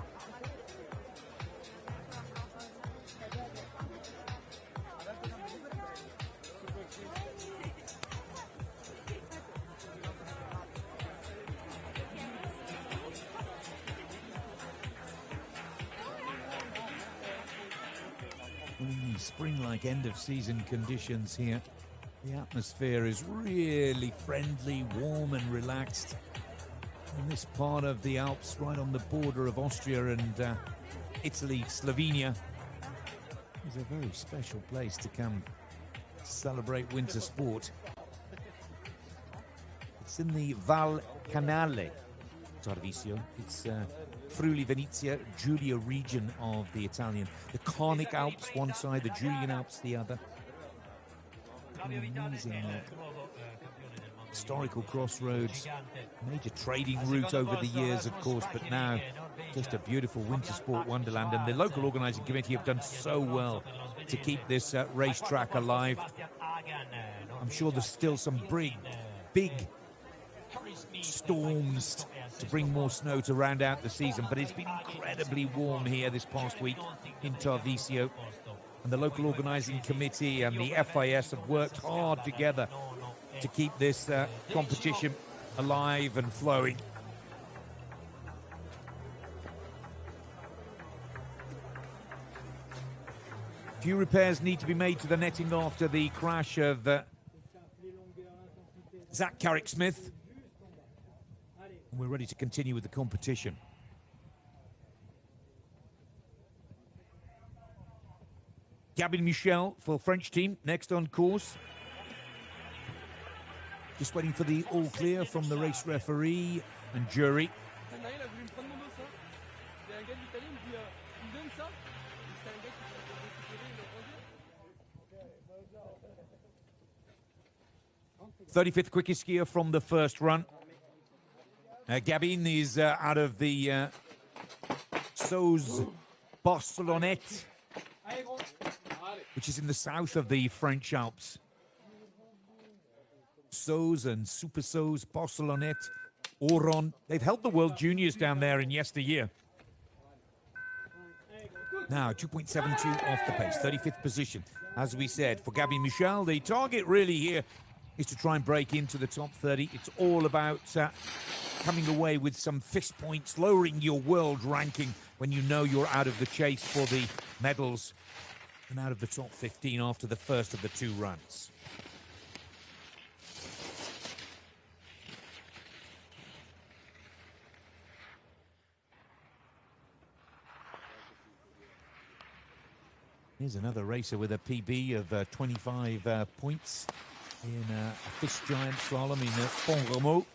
In these spring-like end-of-season conditions here, the atmosphere is really friendly, warm and relaxed in this part of the Alps, right on the border of Austria and Italy. Slovenia is a very special place to come celebrate winter sport. It's in the Val Canale, Tarvisio. It's Friuli Venezia Giulia region of the Italian. The Carnic Alps one side, the Julian Alps the other. An amazing historical crossroads, major trading route over the years, of course, but now just a beautiful winter sport wonderland. And the local organising committee have done so well to keep this racetrack alive. I'm sure there's still some big storms to bring more snow to round out the season, but it's been incredibly warm here this past week in Tarvisio. And the local organising committee and the FIS have worked hard together to keep this competition alive and flowing. Few repairs need to be made to the netting after the crash of Zach Carrick-Smith. We're ready to continue with the competition. Gabin Michel for French team, next on course. Just waiting for the all clear from the race referee and jury. "35th quickest skier from the first run. Gabin is out of the Sauze Barcelonnette, which is in the south of the French Alps. Sauze and Super Sauze, Barcelonnette, Oron. They've held the World Juniors down there in yesteryear. Now, 2.72 off the pace, 35th position. As we said, for Gabin Michel, the target really here is to try and break into the top 30. It's all about coming away with some FIS points, lowering your world ranking when you know you're out of the chase for the medals and out of the top 15 after the first of the two runs. Here's another racer with a PB of 25 points in a FIS Giant Slalom in Font-Romeu.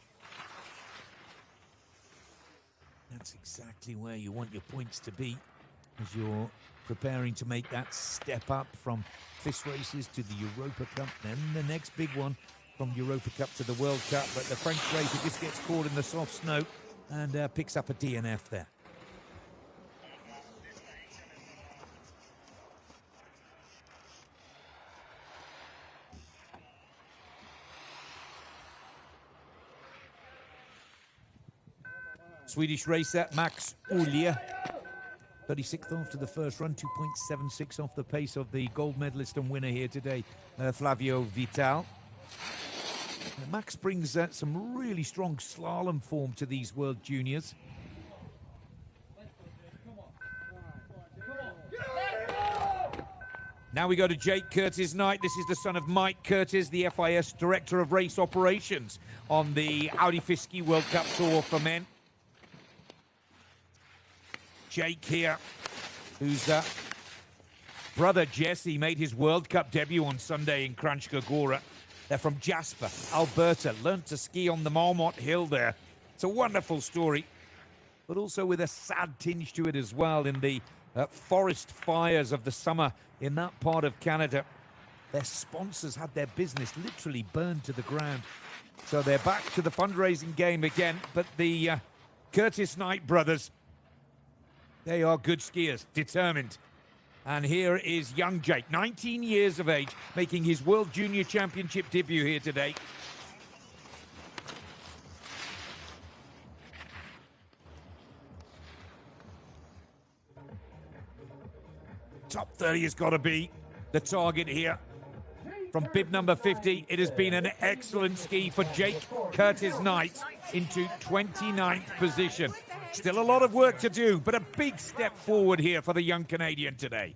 That's exactly where you want your points to be as you're preparing to make that step up from FIS races to the Europa Cup, then the next big one from Europa Cup to the World Cup. But the French racer just gets caught in the soft snow and picks up a DNF there. Swedish racer Max Ulia, 36th after the first run, 2.76 off the pace of the gold medalist and winner here today, Flavio Vitale. Max brings some really strong slalom form to these World Juniors. Now we go to Jake Curtis-Knight. This is the son of Mike Curtis, the FIS Director of Race Operations on the Audi FIS Ski World Cup Tour for men. Jake here, whose brother Jesse made his World Cup debut on Sunday in Kranjska Gora. They're from Jasper, Alberta, learned to ski on the Marmot Hill there. It's a wonderful story, but also with a sad tinge to it as well in the forest fires of the summer in that part of Canada. Their sponsors had their business literally burned to the ground. So they're back to the fundraising game again, but the Curtis-Knight brothers, they are good skiers, determined. And here is young Jake, 19 years of age, making his World Junior Championship debut here today. Top 30 has got to be the target here. From bib number 50, it has been an excellent ski for Jake Curtis-Knight into 29th position. Still a lot of work to do, but a big step forward here for the young Canadian today.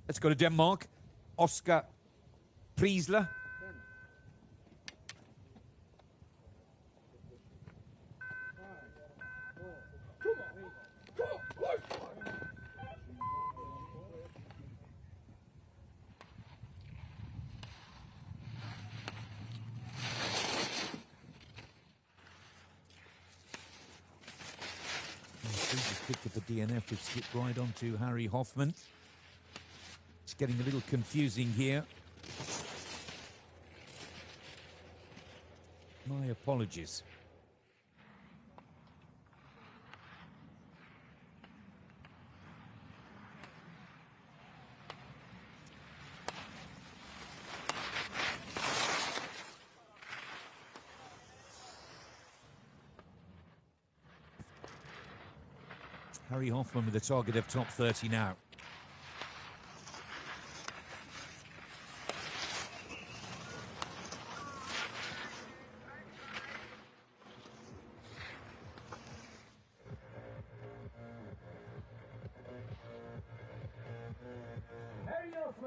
Let's go to Denmark. Oscar Priesler. Just picked up a DNF, we've skipped right on to Harry Hoffman. It's getting a little confusing here. My apologies. Harry Hoffman with a target of top 30 now. Harry Hoffman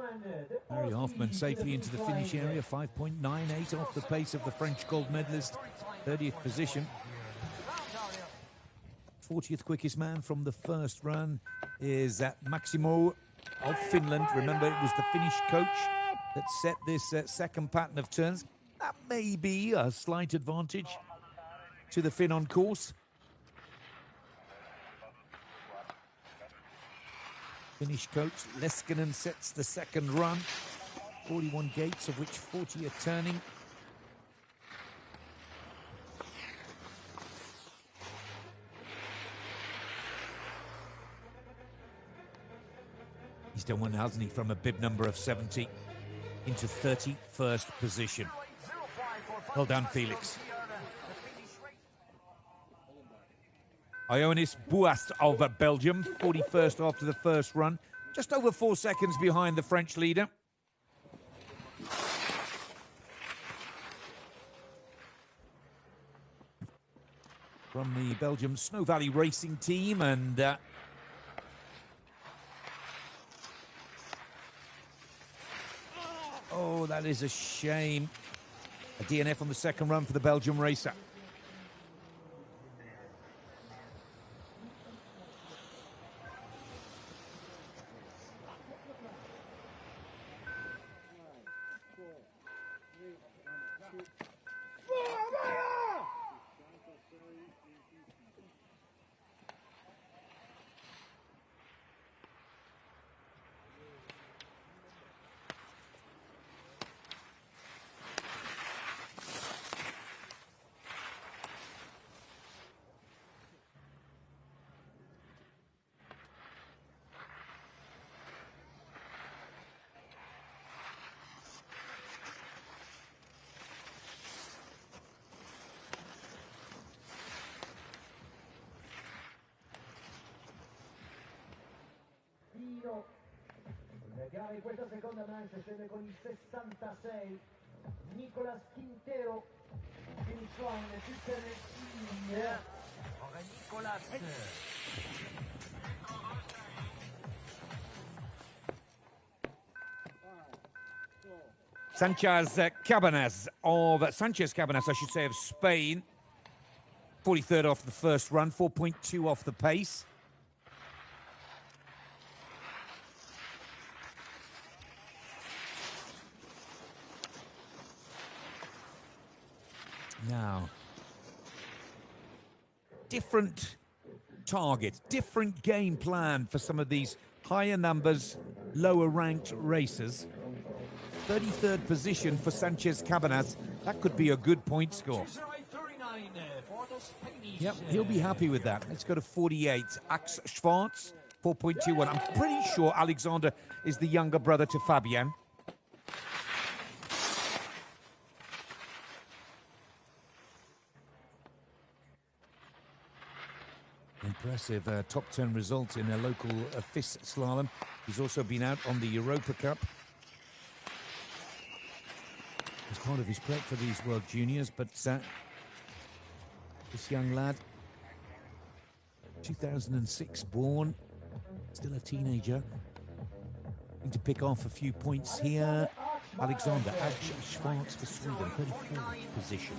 Harry Hoffman safely into the finish area, 5.98 off the pace of the French gold medalist, 30th position. 40th quickest man from the first run is Maximo of Finland. Remember, it was the Finnish coach that set this second pattern of turns. That may be a slight advantage to the Finn on course. Finnish coach Leskinen sets the second run. 41 gates, of which 40 are turning. He's done one, hasn't he, from a bib number of 70 into 31st position. Well done, Felix. Ioannis Bouas of Belgium, 41st after the first run. Just over 4 seconds behind the French leader. From the Belgium Snow Valley Racing team, and oh, that is a shame. A DNF on the second run for the Belgium racer. Gara in questa seconda mancia scende con il 66 Nicolas Quintero, finish line Super Skiing. Nicolas. Sanchez Cabanas, I should say, of Spain. 43rd off the first run, 4.2 off the pace. Now, different target, different game plan for some of these higher numbers, lower ranked racers. 33rd position for Sanchez Cabanas. That could be a good point score. Yep, he'll be happy with that. Let's go to 48. Ax Schwartz, 4.21. I'm pretty sure Alexander is the younger brother to Fabian. Impressive top 10 result in a local FIS Slalom. He's also been out on the Europa Cup as part of his prep for these World Juniors, but this young lad, 2006 born, still a teenager, going to pick off a few points here. Alexander Schwartz for Sweden, 34th position.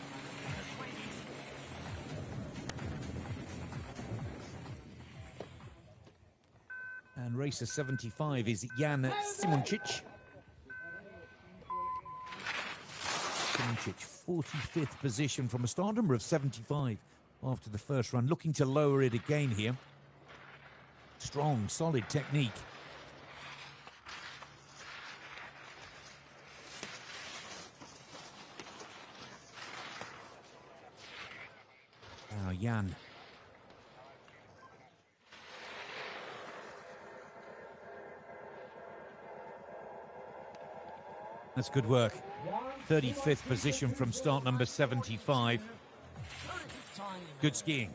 And racer 75 is Jan Simoncic. Simoncic, 45th position from a start number of 75 after the first run. Looking to lower it again here. Strong, solid technique. Now Jan. That's good work. 35th position from start number 75. Good skiing.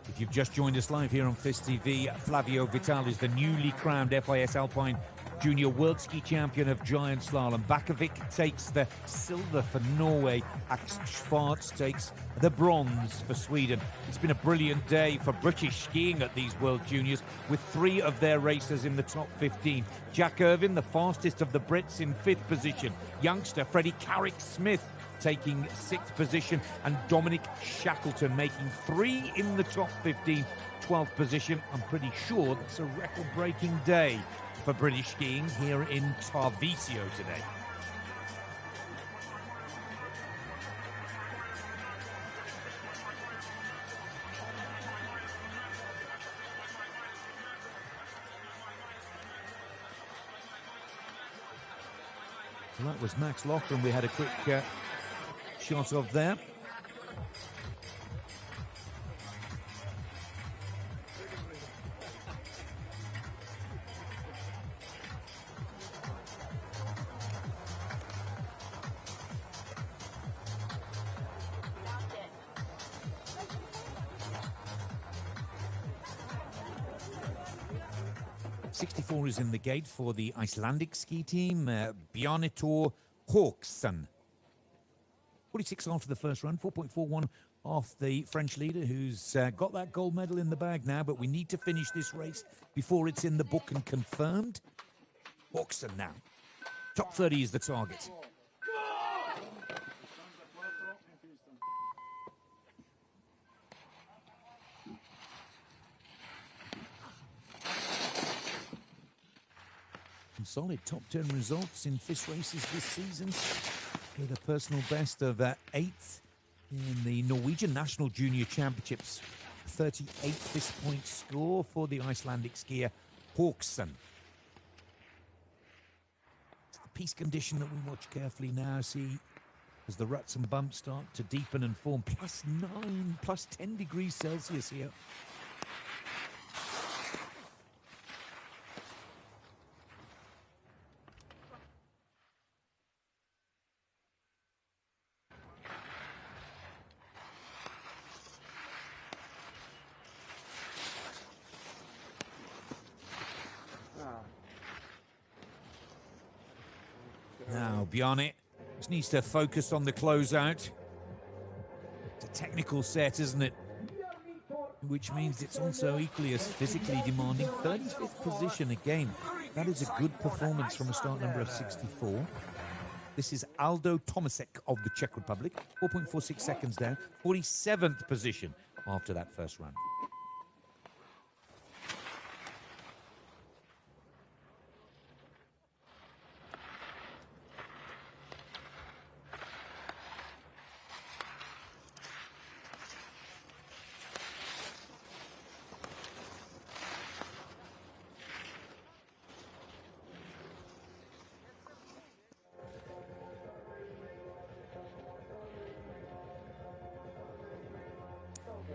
If you've just joined us live here on FIS TV, Flavio Vitale is the newly crowned FIS Alpine Junior World Ski Champion of Giant Slalom. Bakovic takes the silver for Norway. Ax Schwarz takes the bronze for Sweden. It's been a brilliant day for British skiing at these World Juniors, with 3 of their racers in the top 15. Jack Irvine, the fastest of the Brits, in 5th position. Youngster Freddie Carrick-Smith taking 6th position, and Dominic Shackleton making 3 in the top 15, 12th position. I'm pretty sure that's a record-breaking day for British skiing here in Tarvisio today. Well, that was Max Loughran we had a quick shot of there. .64 is in the gate for the Icelandic ski team, Bjarnitor Hawksson. 46 after the first run, 4.41 off the French leader, who's got that gold medal in the bag now, but we need to finish this race before it's in the book and confirmed. Hawksson now. Top 30 is the target. Solid top 10 results in FIS races this season, with a personal best of 8th in the Norwegian National Junior Championships. 38 FIS point score for the Icelandic skier Hawksson. It's the piste condition that we watch carefully now, see as the ruts and bumps start to deepen and form. +9, +10 degrees Celsius here. Now, Bjarne just needs to focus on the closeout. It's a technical set, isn't it? Which means it's also equally as physically demanding. 35th position again. That is a good performance from a start number of 64. This is Aldo Tomasek of the Czech Republic. 4.46 seconds down. 47th position after that first run.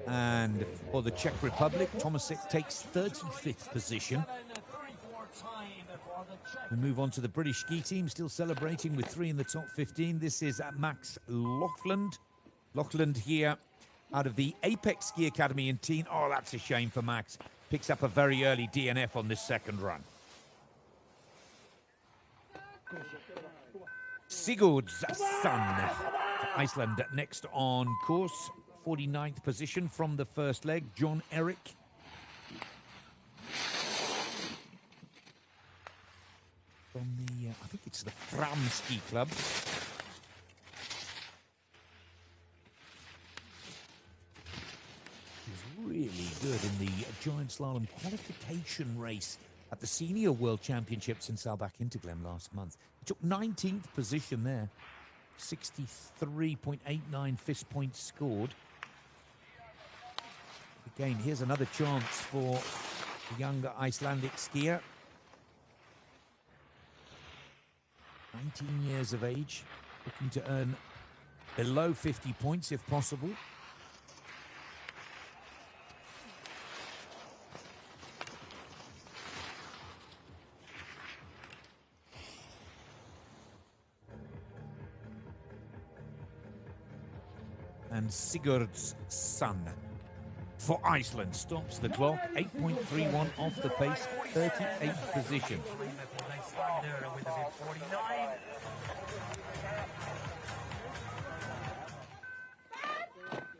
And for the Czech Republic, Tomasek takes 35th position. We move on to the British ski team, still celebrating with 3 in the top 15. This is Max Loughran. Loughran here out of the Apex Ski Academy in Teen. Oh, that's a shame for Max. Picks up a very early DNF on this second run. Sigurdsson for Iceland next on course. 49th position from the first leg, John Eric. From the, I think it's the Fram Ski Club. He was really good in the giant slalom qualification race at the Senior World Championships in Saalbach Interglen last month. He took 19th position there. 63.89 FIS points scored. Again, here's another chance for the younger Icelandic skier. 19 years of age, looking to earn below 50 points if possible. And Sigurdsson for Iceland stops the clock. 8.31 off the pace, 38th position. there with the 49.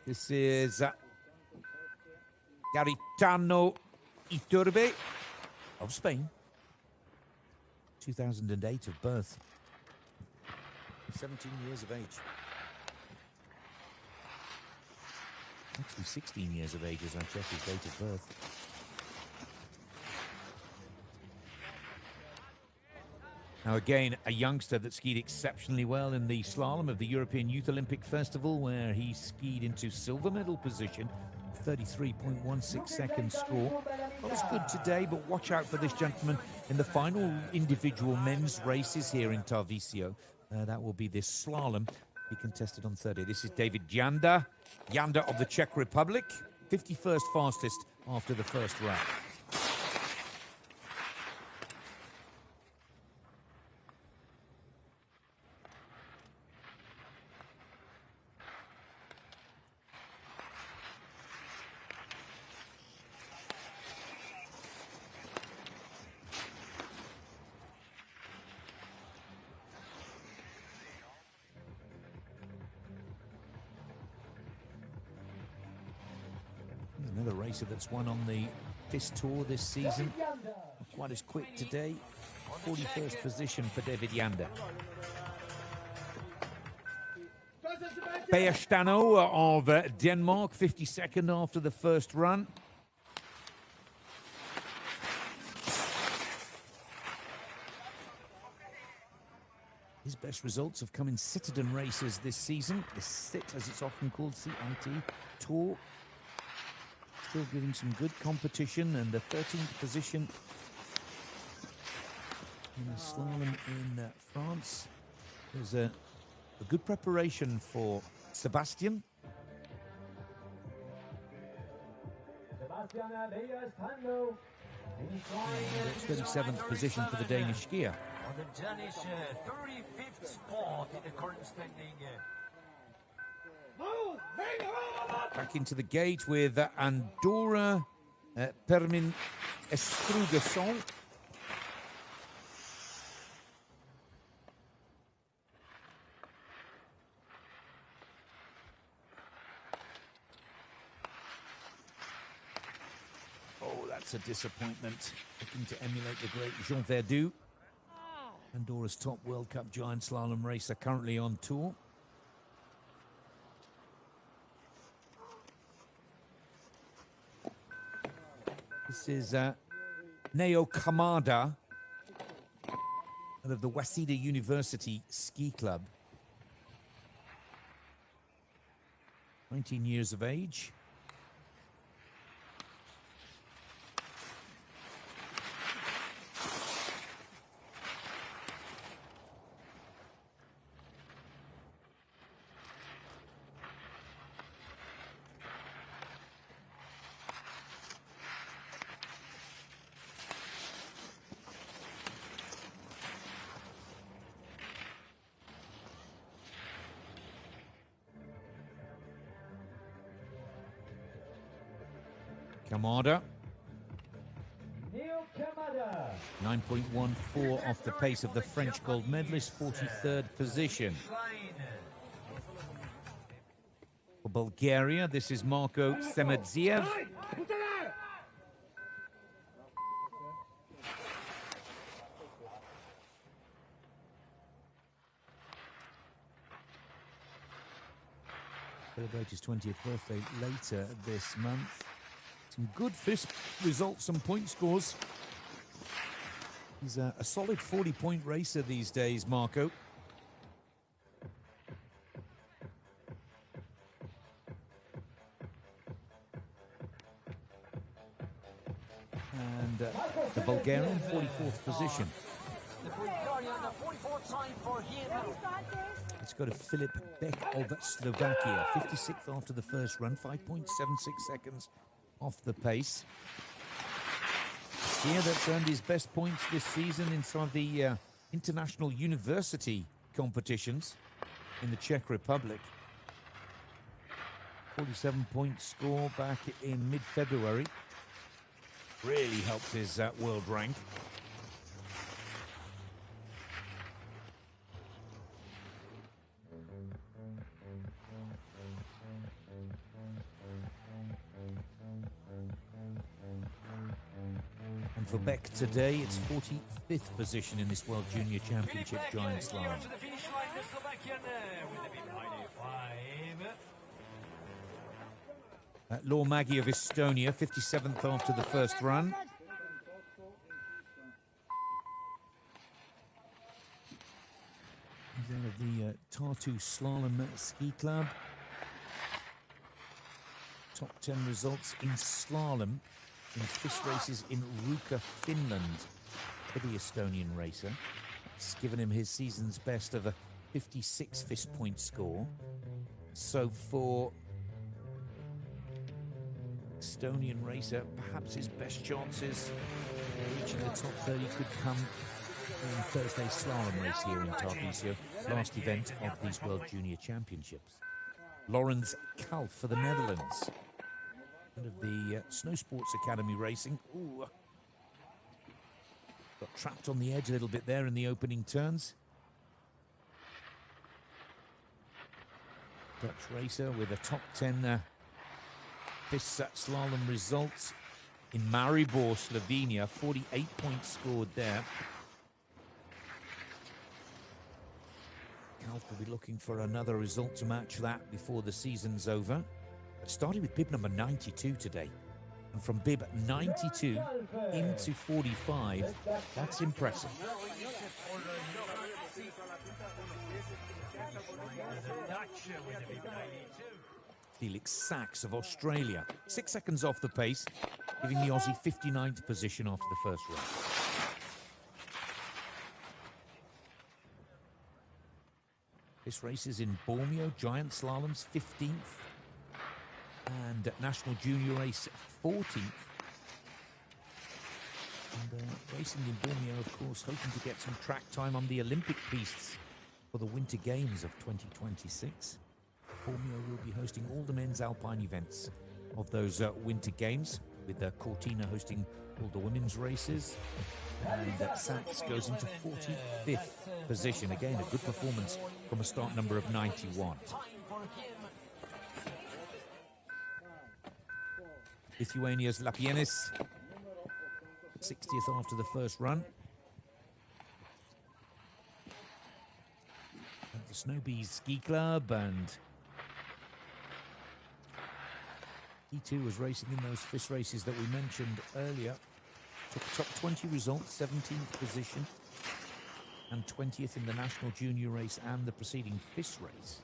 This is Garitano Iturbe of Spain. 2008 of birth. 17 years of age. Actually 16 years of age as I check his date of birth. Now again, a youngster that skied exceptionally well in the slalom of the European Youth Olympic Festival, where he skied into silver medal position, 33.16 second score. Not as good today, but watch out for this gentleman in the final individual men's races here in Tarvisio. That will be this slalom, be contested on Thursday. This is David Janda of the Czech Republic, 51st fastest after the first round. Another racer that's won on the FIS Tour this season. Not quite as quick today. 41st position for David Janda. Beerstano of Denmark, 52nd after the first run. His best results have come in citadin races this season. The CIT, as it's often called, CIT Tour. Still giving some good competition, and the 13th position in a slalom in France. There's a good preparation for Sebastian. 37th position for the Danish skier. On the Danish 35th spot in the current standing. Back into the gate with Andorra Permin Estrugason. Oh, that's a disappointment. Looking to emulate the great Jean Verdu. Andorra's top World Cup giant slalom racer currently on tour. This is Neo Kamada of the Waseda University Ski Club. 19 years of age. Kamada. 9.14 off the pace of the French gold medalist, 43rd position. For Bulgaria, this is Marko Semedziev. Celebrate his 20th birthday later this month. Some good FIS results, some point scores. He's a solid 40-point racer these days, Marco. And the Bulgarian, 44th position. Let's go to Filip Beck of Slovakia, 56th after the first run, 5.76 seconds off the pace. Skier that's earned his best points this season in some of the international university competitions in the Czech Republic. 47-point score back in mid-February. Really helped his world rank. And for Beck today, it's 45th position in this World Junior Championship Giant Slalom. Law Maggie of Estonia, 57th after the first run. He's out of the Tartu Slalom Ski Club. Top 10 results in slalom in FIS races in Ruka, Finland for the Estonian racer. It's given him his season's best of a 56 FIS point score. So for Estonian racer, perhaps his best chances reaching the top 30 could come in Thursday's slalom race here in Tarvisio, last event of these World Junior Championships. Laurens Kalf for the Netherlands, and of the Snow Sports Academy Racing. Ooh. Got trapped on the edge a little bit there in the opening turns. Dutch racer with a top 10 FIS slalom results in Maribor, Slovenia. 48 points scored there. Kalf will be looking for another result to match that before the season's over. It started with bib number 92 today. And from bib 92 into 45, that's impressive. Felix Sachs of Australia, 6 seconds off the pace, giving the Aussie 59th position after the first run. This race is in Bormio, Giant Slaloms 15th, and National Junior Race 14th. And racing in Bormio, of course, hoping to get some track time on the Olympic pistes for the Winter Games of 2026. Bormio will be hosting all the men's Alpine events of those Winter Games, with Cortina hosting all the women's races. And Sachs goes into 45th position. Again, a good performance from a start number of 91. Lithuania's Lapienis, 60th after the first run. And the Snowbees Ski Club, and he too was racing in those FIS races that we mentioned earlier. Took top 20 results, 17th position, and 20th in the National Junior Race and the preceding FIS race.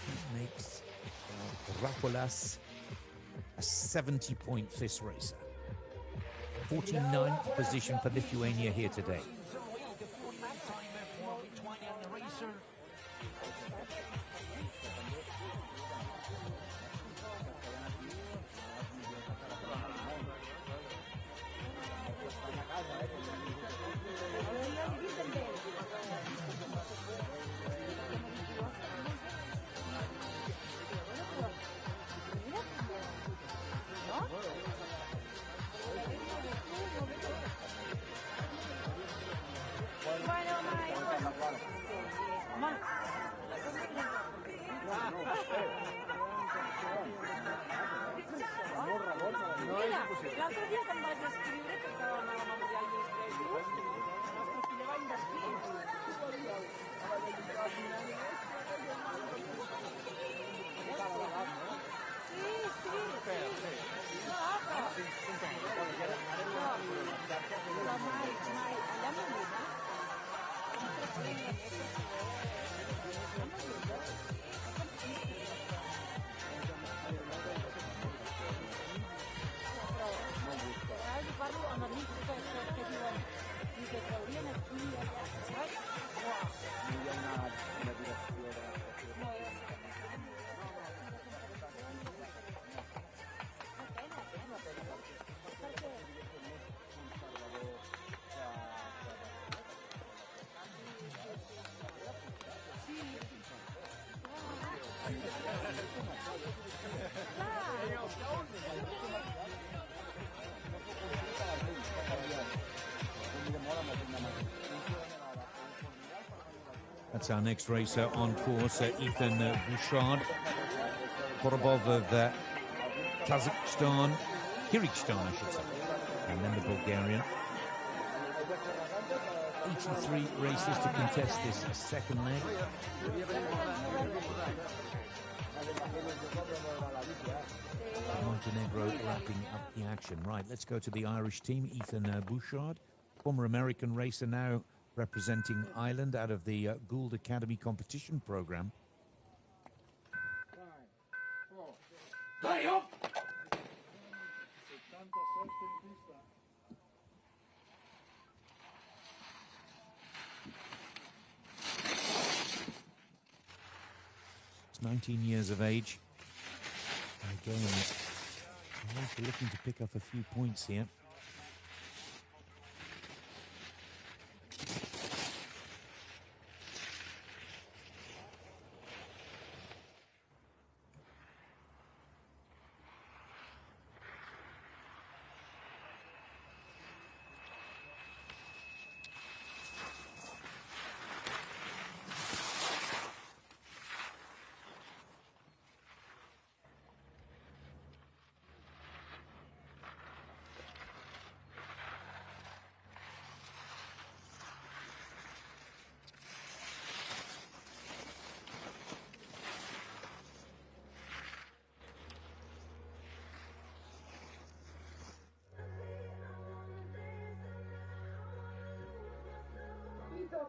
That makes Rapolas a 70-point FIS racer. 49th position for Lithuania here today. L'altre dia te'n vaig escriure que estàvem a la Memorial dels Reis. La nostra filla va invertir. No, mai, allà no viu, parlo amb amics que diuen i que traurien aquí i allà, saps? No hi ha una direcció de... No, That's our next racer on course, Ethan Bouchard. Korobov of Kazakhstan, Kyrgyzstan, I should say. And then the Bulgarian. 83 races to contest this second leg. Montenegro wrapping up the action. Right, let's go to the Irish team. Ethan Bouchard, former American racer, now representing Ireland out of the Gould Academy competition program. He's 19 years of age. Again, also looking to pick up a few points here.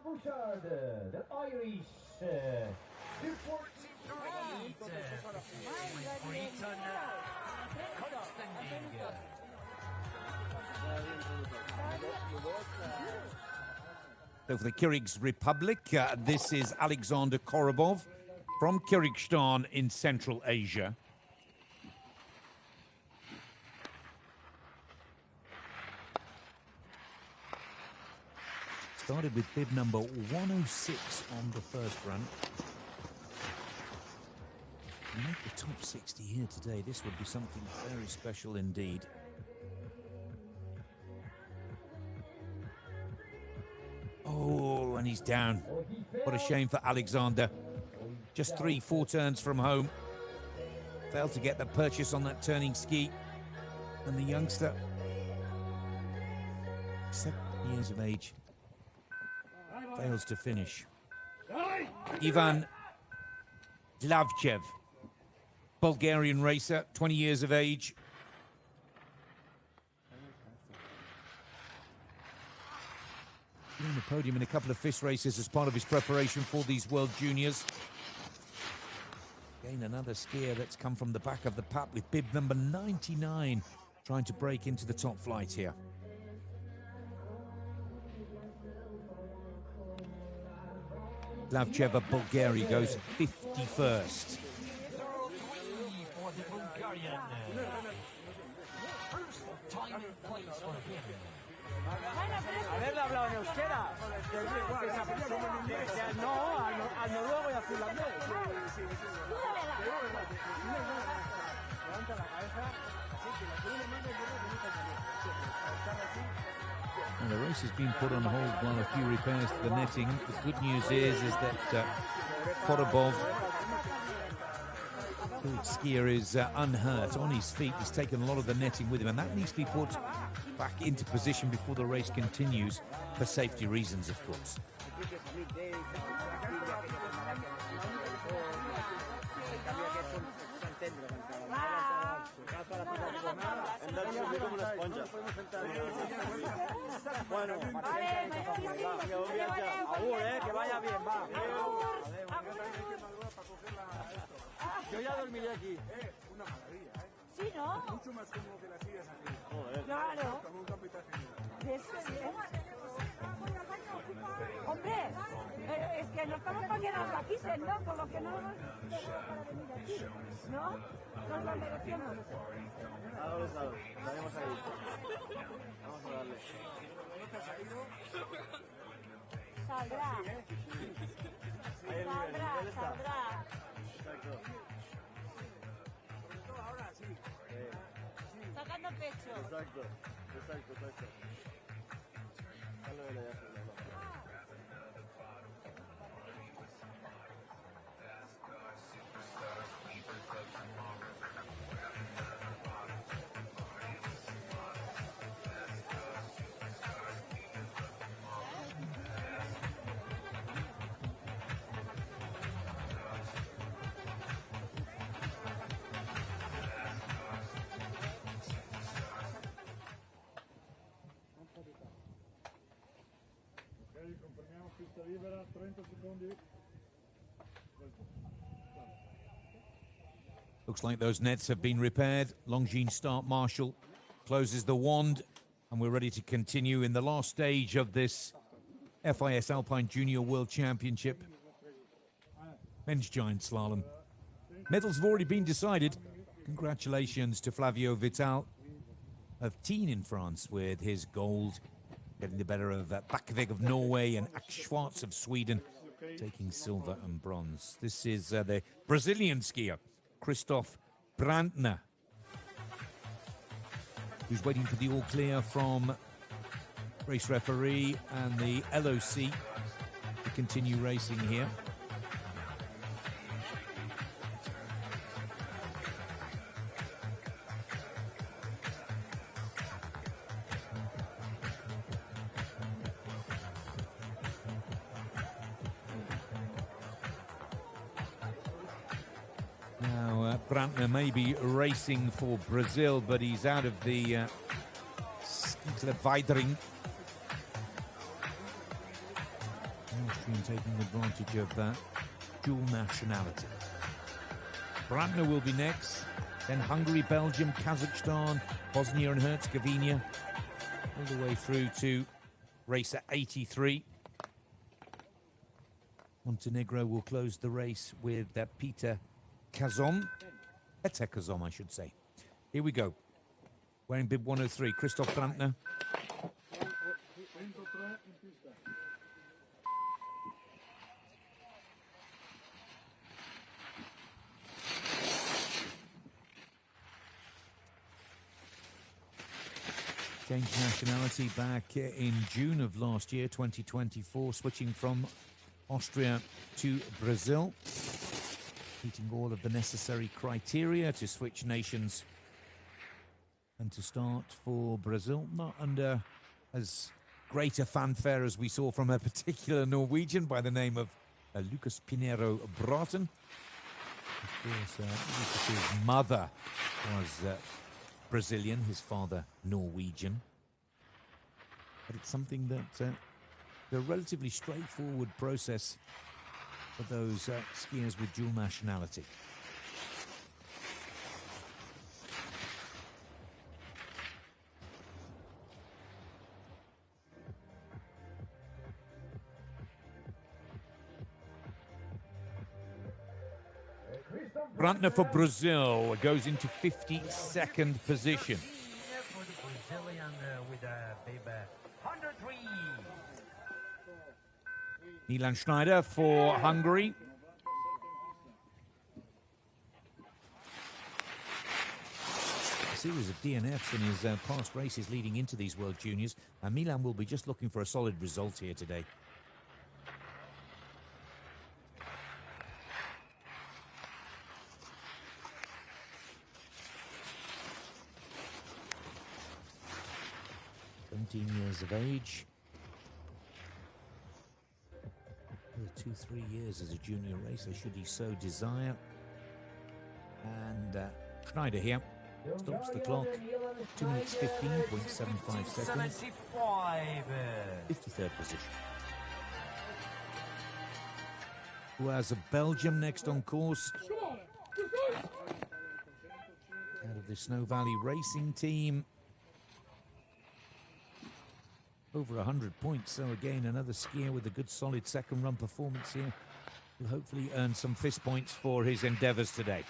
Bouchard, the Irish, 2:43 for Ethan outstanding. So for the Kyrgyz Republic, this is Alexander Korobov from Kyrgyzstan in Central Asia. Started with bib number 106 on the first run. To make the top 60 here today, this would be something very special indeed. Oh, and he's down. What a shame for Alexander. Just 3-4 turns from home. Failed to get the purchase on that turning ski. And the youngster, 7 years of age, fails to finish. Ivan Glavchev, Bulgarian racer, 20 years of age. Been on the podium in a couple of FIS races as part of his preparation for these World Juniors. Again, another skier that's come from the back of the pack with bib number 99, trying to break into the top flight here. Glavchev of Bulgaria goes 51st. For the Bulgarian, first time in place for him. Haberle hablado en euskera. No, al noruego y al finlandés. Levanta la cabeza. And the race has been put on hold while a few repairs to the netting. The good news is that Korobov, the skier, is unhurt, on his feet. He's taken a lot of the netting with him, and that needs to be put back into position before the race continues, for safety reasons, of course. Bueno, que vaya bien, va. Yo ya dormiré aquí. Una maravilla, ¿eh? Sí, ¿no? Mucho más cómodo que las sillas aquí. Joder. Claro. Con un capitán general. Eso es. Hombre, es que no estamos para que nos la quiten, ¿no? Por lo que no hemos tenido para venir aquí, ¿no? Nos lo merecemos. Ahora estaremos ahí. Vamos a darle. Saldrá. Saldrá. Exacto. Ahora sí. Sacando pecho. Exacto. Dale, ya. Looks like those nets have been repaired. Longines start marshal closes the wand, and we're ready to continue in the last stage of this FIS Alpine Junior World Championship. Men's giant slalom. Medals have already been decided. Congratulations to Flavio Vitale of Teen in France with his gold, getting the better of Bakkevig of Norway and Ak Schwarz of Sweden, taking silver and bronze. This is the Brazilian skier, Christoph Brandner, who's waiting for the all clear from race referee and the LOC to continue racing here. Now, Brandner may be racing for Brazil, but he's out of the Weidering. Austrian taking advantage of that dual nationality. Brandner will be next, then Hungary, Belgium, Kazakhstan, Bosnia and Herzegovina, all the way through to racer 83. Montenegro will close the race with Peter Kazom, I should say. Here we go. Wearing bib 103, Christoph Brandner. Changed nationality back in June of last year, 2024, switching from Austria to Brazil, meeting all of the necessary criteria to switch nations and to start for Brazil, not under as great a fanfare as we saw from a particular Norwegian by the name of Lucas Pinheiro Broughton. Of course, Lucas's mother was Brazilian, his father Norwegian. But it's something that a relatively straightforward process for those skiers with dual nationality. Brandner for Brazil goes into 52nd position. For the Brazilian with bib 103. Milan Schneider for Hungary. A series of DNFs in his past races leading into these World Juniors, and Milan will be just looking for a solid result here today. Years of age. 2-3 years as a junior racer, should he so desire. And Schneider here stops the clock. 2 minutes 15.75 seconds. 53rd position. Who has a Belgium next on course. Out of the Snow Valley Racing team. Over 100 points, so again another skier with a good solid second run performance here. Will hopefully earn some FIS points for his endeavours today.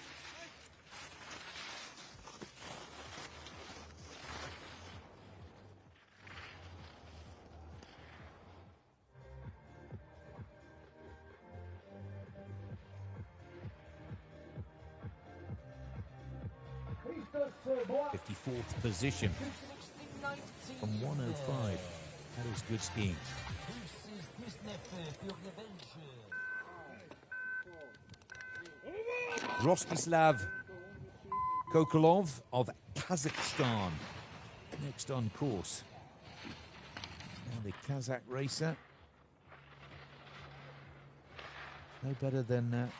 '54th position from 105. That is good skiing. Rostislav Kokolov of Kazakhstan next on course. Now the Kazakh racer, no better than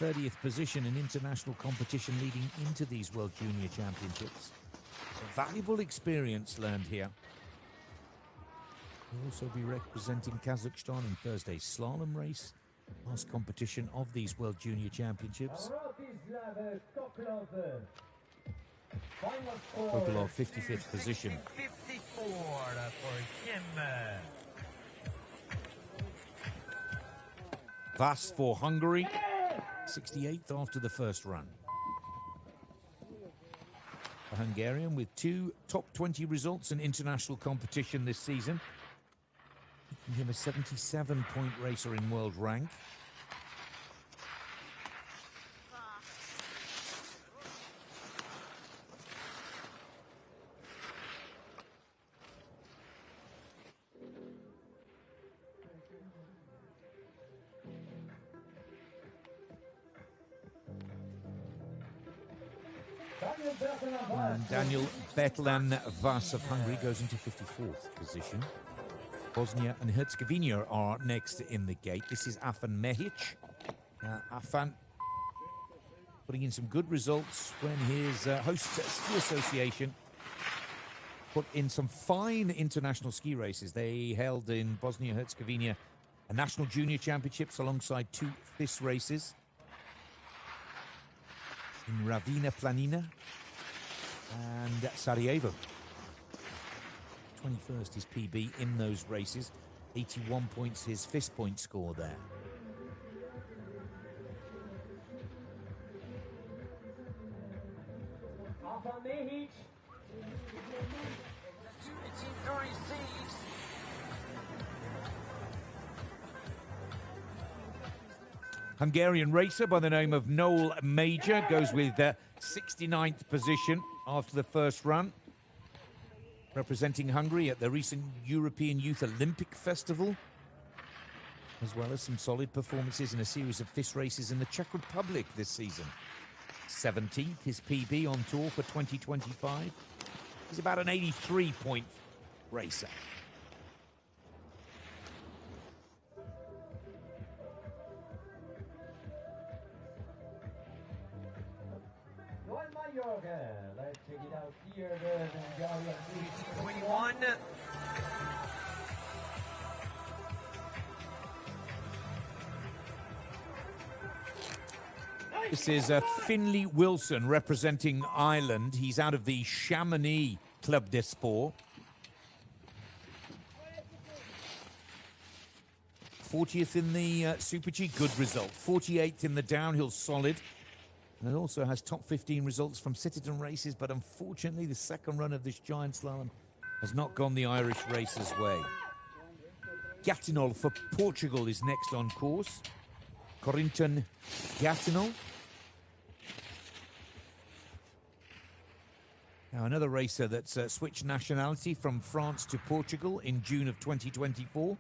30th position in international competition leading into these World Junior Championships. A valuable experience learned here. He'll also be representing Kazakhstan in Thursday's slalom race, last competition of these World Junior Championships. Total of 55th position. 54 for him. Vas for Hungary, 68th after the first run. A Hungarian with 2 top 20 results in international competition this season. Making him a 77-point racer in world rank. And Daniel Betlan Vas of Hungary goes into 54th position. Bosnia and Herzegovina are next in the gate. This is Afan Mehic. Afan putting in some good results when his host ski association put in some fine international ski races. They held in Bosnia and Herzegovina a national junior championships alongside 2 FIS races in Ravina Planina and Sarajevo. 21st his PB in those races, 81 points his FIS point score there. Hungarian racer by the name of Noel Major goes with 69th position after the first run, representing Hungary at the recent European Youth Olympic Festival, as well as some solid performances in a series of FIS races in the Czech Republic this season. 17th his PB on tour for 2025. He's about an 83-point racer. Let's check it out here. The 21. This is Finley Wilson representing Ireland. He's out of the Chamonix Club de Sport. 40th in the Super G, good result. 48th in the downhill, solid. And it also has top 15 results from Citizen races, but unfortunately the second run of this giant slalom has not gone the Irish racer's way. Gatinol for Portugal is next on course. Corinton Gatinol. Now another racer that's switched nationality from France to Portugal in June of 2024.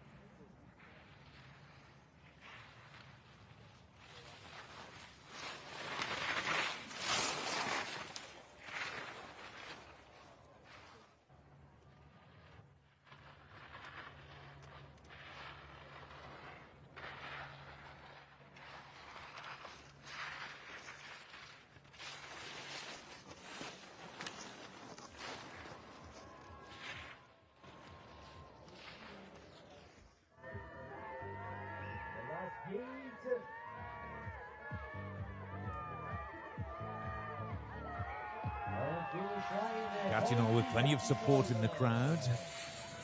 Gatinol with plenty of support in the crowd,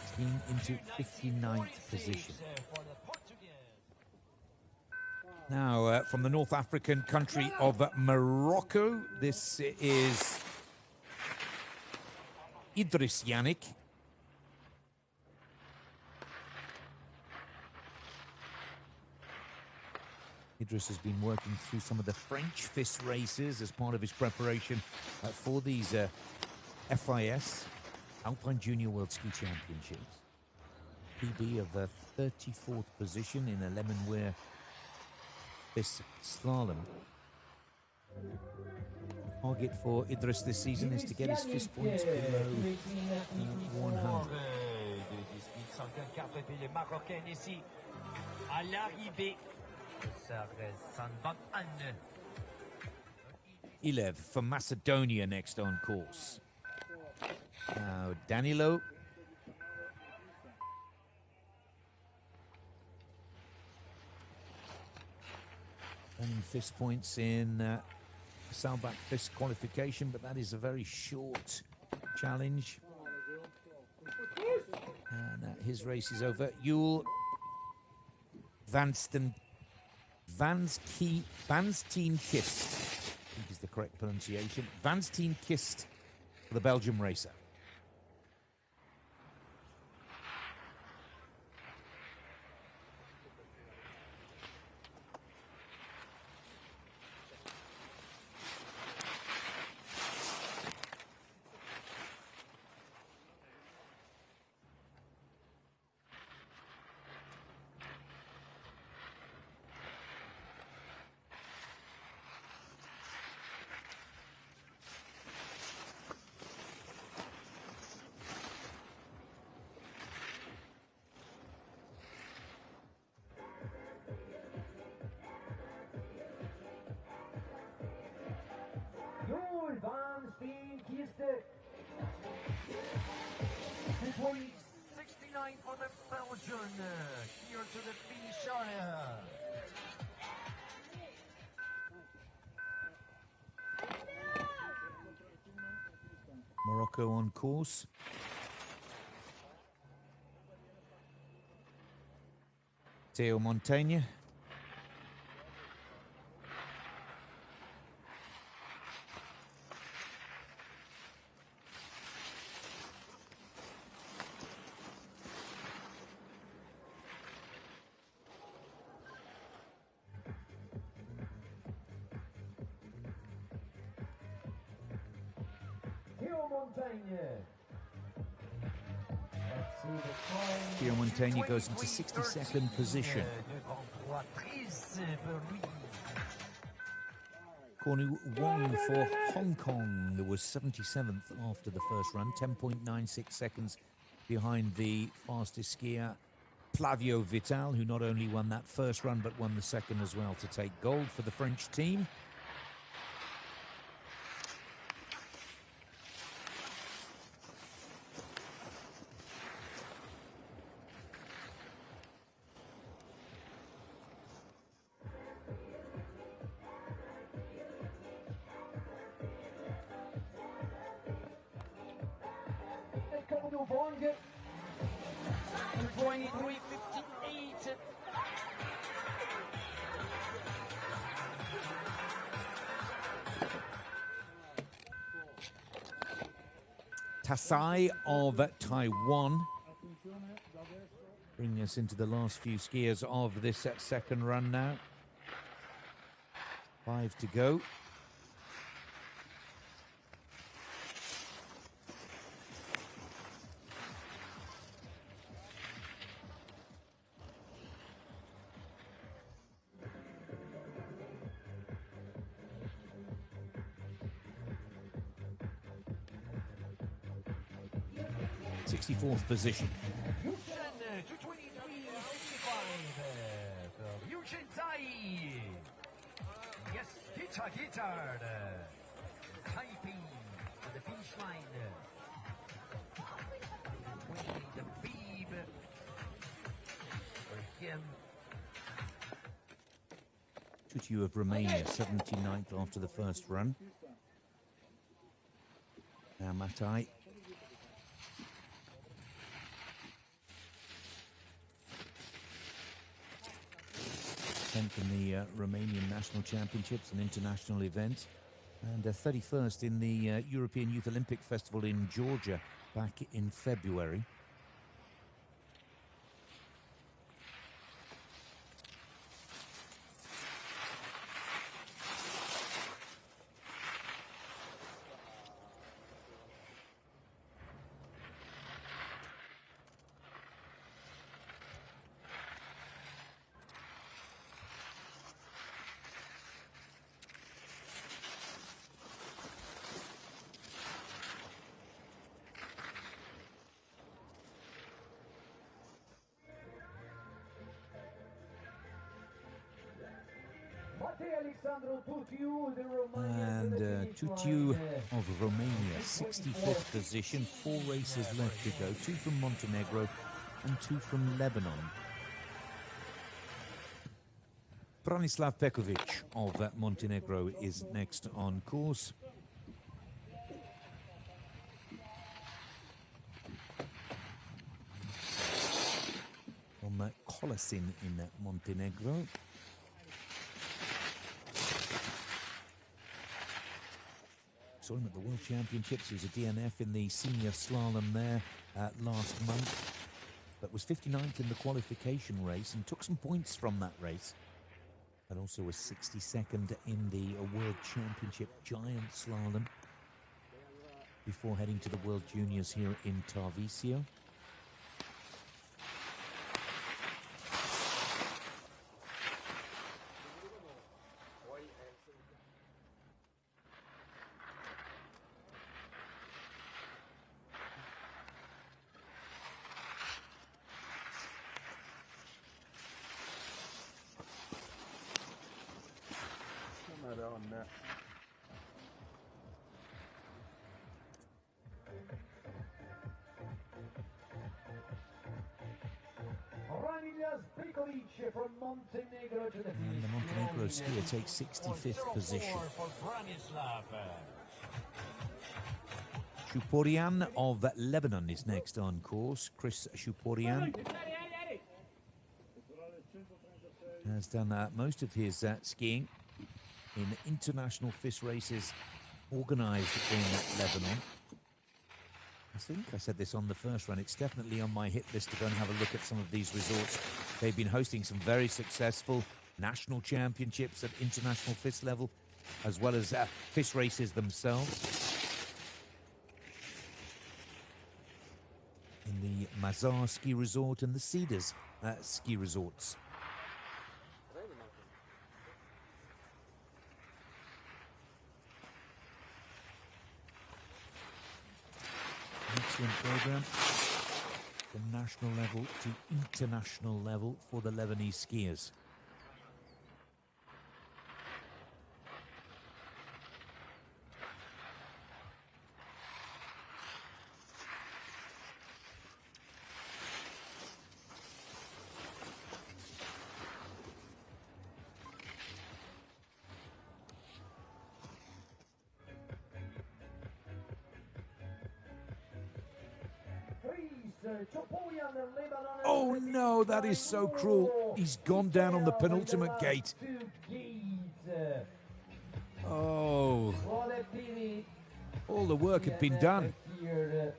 skiing into 59th position. Now, from the North African country of Morocco, this is Idris Yannick. Idris has been working through some of the French FIS races as part of his preparation for these FIS Alpine Junior World Ski Championships. PB of 34th position in a Lemonwear FIS slalom. Target for Idris this season is to get his FIS points below 100. 11 for Macedonia next on course. Now Danilo earning FIS points in Salbach FIS qualification, but that is a very short challenge. And his race is over. Yule Vanstein Kist, I think is the correct pronunciation. Vanstein Kist, the Belgium racer. Between 69 for the Belgian, here to the finish area. Morocco on course. Theo Montaigne. Theo Montaigne goes into 62nd position. Cornu Wong for Hong Kong was 77th after the first run, 10.96 seconds behind the fastest skier, Flavio Vitale, who not only won that first run but won the second as well to take gold for the French team. Tasai of Taiwan, bringing us into the last few skiers of this second run now. 5 to go. Fourth position. Yes, guitar, typing to the finish line. The beeb for him. Tutiu of Romania, 79th after the first run. Now Matai. 10th in the Romanian National Championships, an international event, and 31st in the European Youth Olympic Festival in Georgia back in February. And Tutiu of Romania, 65th position, 4 races left to go, 2 from Montenegro and 2 from Lebanon. Branislav Pekovic of Montenegro is next on course. From Kolasin in Montenegro. Saw him at the World Championships. He was a DNF in the senior slalom there last month, but was 59th in the qualification race and took some points from that race. And also was 62nd in the World Championship Giant Slalom before heading to the World Juniors here in Tarvisio. On that. From Montenegro to the And the Montenegro skier takes 65th position. Shuporian of Lebanon is next on course. Chris Shuporian has done most of his skiing in international FIS races organized in Lebanon. I think I said this on the first run. It's definitely on my hit list to go and have a look at some of these resorts. They've been hosting some very successful national championships at international FIS level, as well as FIS races themselves. In the Mazar ski resort and the Cedars ski resorts. Excellent program from national level to international level for the Lebanese skiers. Oh no, that is so cruel. He's gone down on the penultimate gate. Oh. All the work had been done.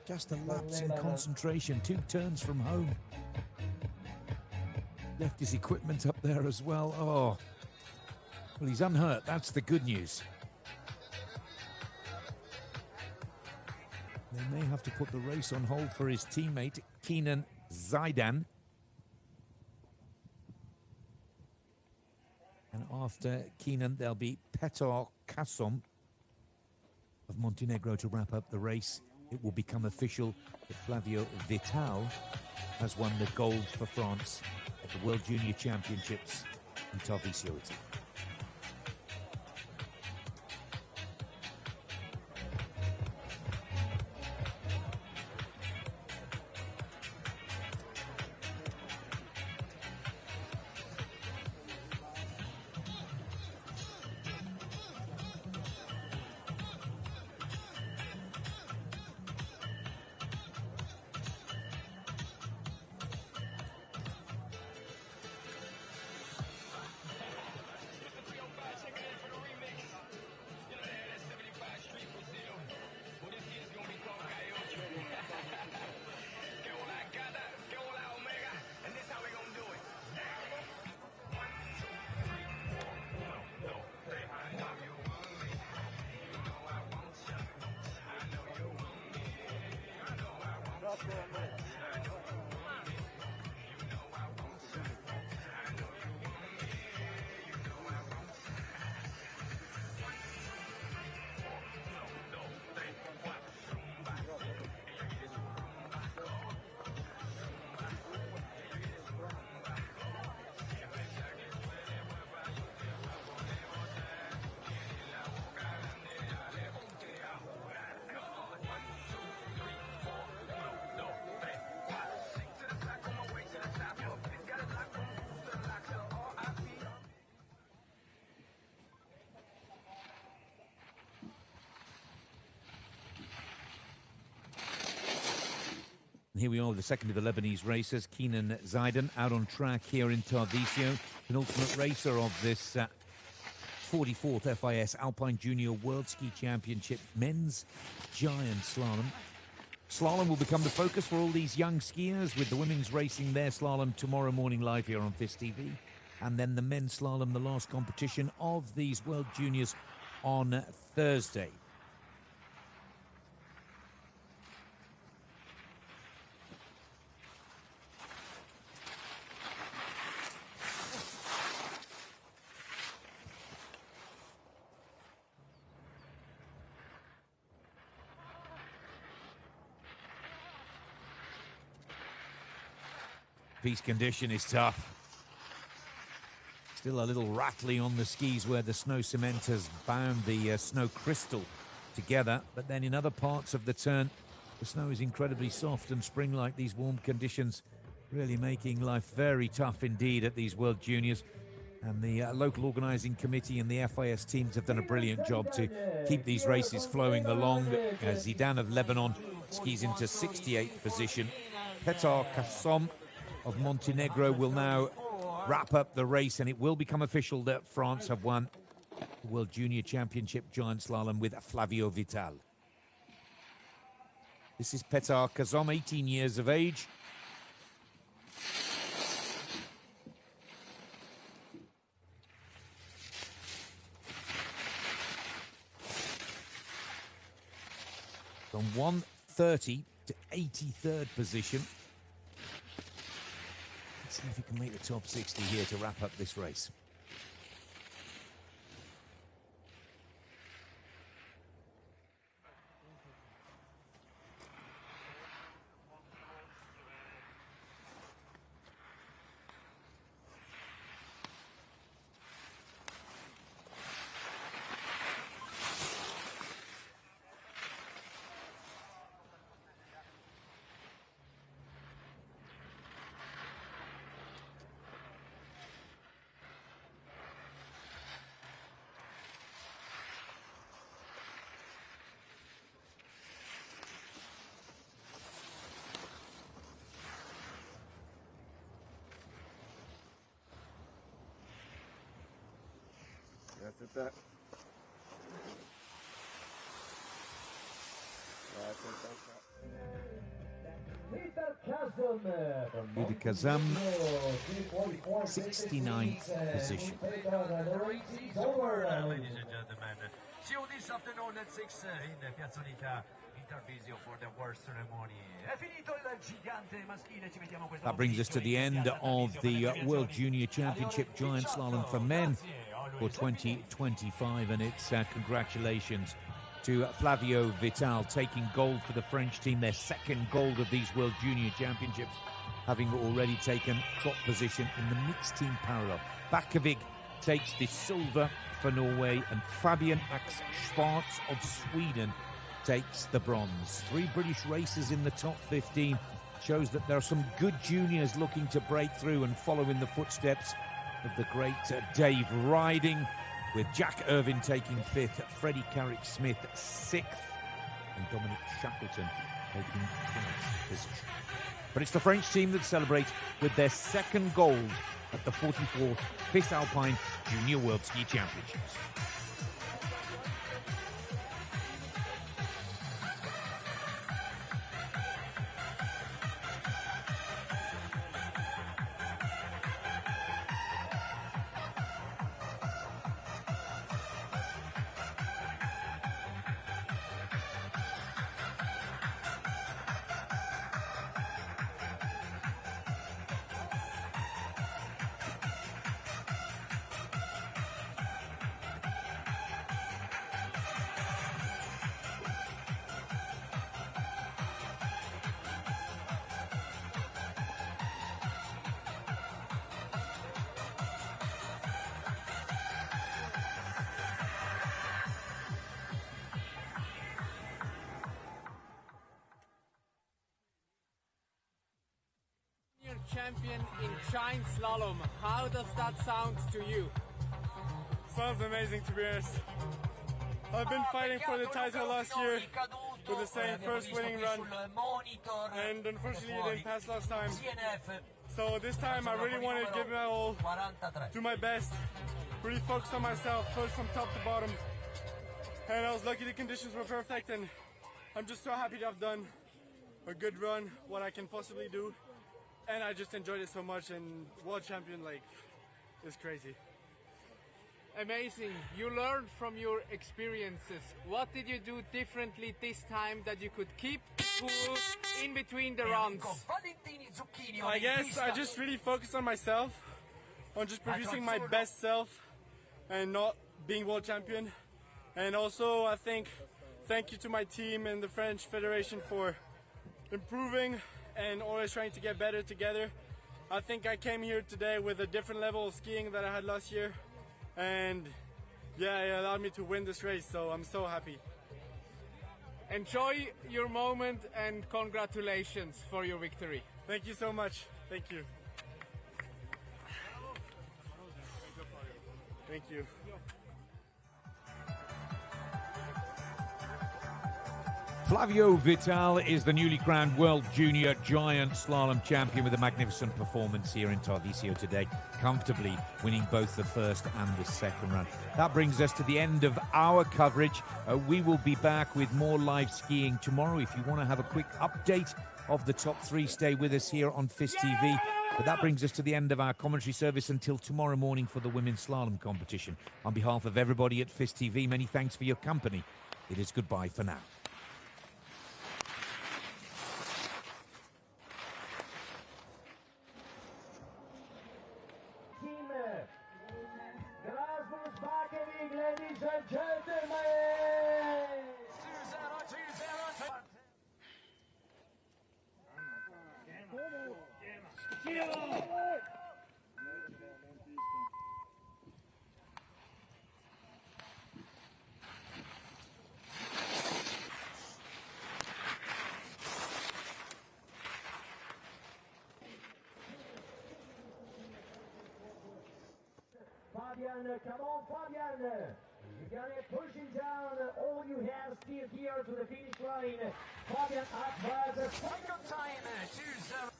Just a lapse in concentration, 2 turns from home. Left his equipment up there as well. Oh. Well, he's unhurt. That's the good news. They may have to put the race on hold for his teammate, Kenan Zaidan. And after Kenan, there'll be Petar Kassom of Montenegro to wrap up the race. It will become official that Flavio Vitale has won the gold for France at the World Junior Championships in Tarvisio, Italy. Here we are with the second of the Lebanese racers, Kenan Zaidan, out on track here in Tarvisio, penultimate racer of this 44th FIS Alpine Junior World Ski Championship Men's Giant Slalom. Slalom will become the focus for all these young skiers, with the women's racing their slalom tomorrow morning live here on FIS TV. And then the men's slalom, the last competition of these World Juniors on Thursday. Piste condition is tough. Still a little rattly on the skis where the snow cement has bound the snow crystal together. But then in other parts of the turn, the snow is incredibly soft and spring-like. These warm conditions really making life very tough indeed at these World Juniors. And the local organising committee and the FIS teams have done a brilliant job to keep these races flowing along. Zidane of Lebanon skis into 68th position. Petar Kassom of Montenegro will now wrap up the race, and it will become official that France have won the World Junior Championship Giant Slalom with Flavio Vitale. This is Petar Kassom, 18 years of age. From 130 to 83rd position. Let's see if he can make the top 60 here to wrap up this race. That's it, that. Peter Kassom, 69th position. Ladies and gentlemen, see you this afternoon at 6 in Piazza Unità in Tarvisio for the award ceremony. È finito il gigante maschile, ci mettiamo questa. That brings us to the end of the World Junior Championship Giant Slalom for men for 2025, and it's congratulations to Flavio Vitale taking gold for the French team, their second gold of these World Junior Championships, having already taken top position in the mixed team parallel. Bakkevig takes the silver for Norway, and Fabian Ax Schwarz of Sweden takes the bronze. 3 British racers in the top 15 shows that there are some good juniors looking to break through and follow in the footsteps of the great Dave Riding, with Jack Irvin taking 5th, Freddie Carrick-Smith 6th, and Dominic Shackleton taking 12th position. But it's the French team that celebrate with their second gold at the 44th FIS Alpine Junior World Ski Championships. Champion in giant slalom. How does that sound to you? Sounds amazing, to be honest. I've been fighting for the title last year, with the same first winning run, and unfortunately it didn't pass last time. So this time I really wanted to give my all, do my best, really focus on myself, push from top to bottom. And I was lucky the conditions were perfect, and I'm just so happy to have done a good run, what I can possibly do. And I just enjoyed it so much, and world champion, like, is crazy. Amazing. You learned from your experiences. What did you do differently this time that you could keep cool in between the runs? I guess I just really focused on myself, on just producing my best self and not being world champion. And also I think thank you to my team and the French Federation for improving and always trying to get better together. I think I came here today with a different level of skiing that I had last year, and yeah, it allowed me to win this race, so I'm so happy. Enjoy your moment and congratulations for your victory. Thank you so much. Thank you. Thank you. Flavio Vitale is the newly crowned World Junior Giant Slalom Champion with a magnificent performance here in Tarvisio today, comfortably winning both the first and the second run. That brings us to the end of our coverage. We will be back with more live skiing tomorrow. If you want to have a quick update of the top three, stay with us here on FIS TV. But that brings us to the end of our commentary service until tomorrow morning for the women's slalom competition. On behalf of everybody at FIS TV, many thanks for your company. It is goodbye for now. Ladies and gentlemen! Fabian, come on, Fabian! You're gonna pushing down all you have still here to the finish line. Fabian at the second time, 2:60.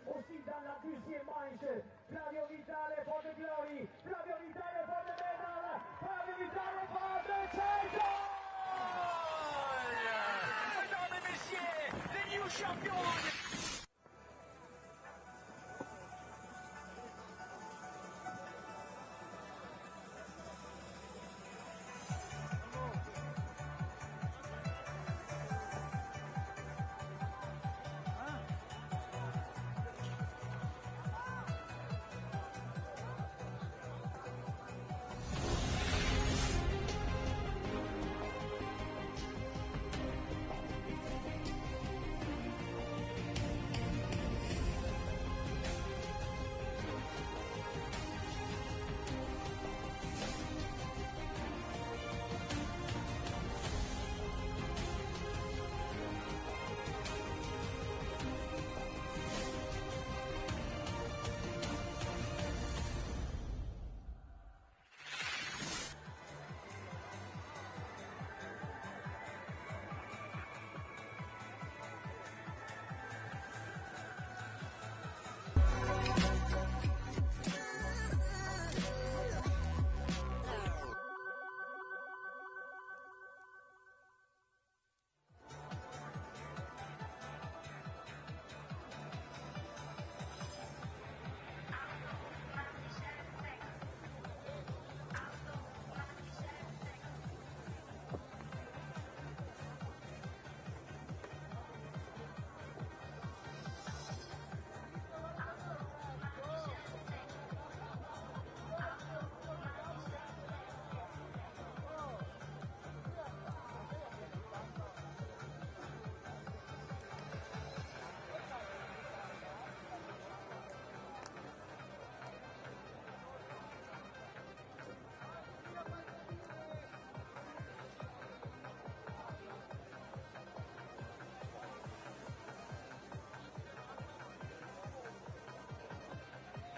Aussi dans la deuxième manche, Flavio Vitale for the glory, Flavio Vitale for the medal, Flavio Vitale for the title! Mesdames et messieurs, the new champion!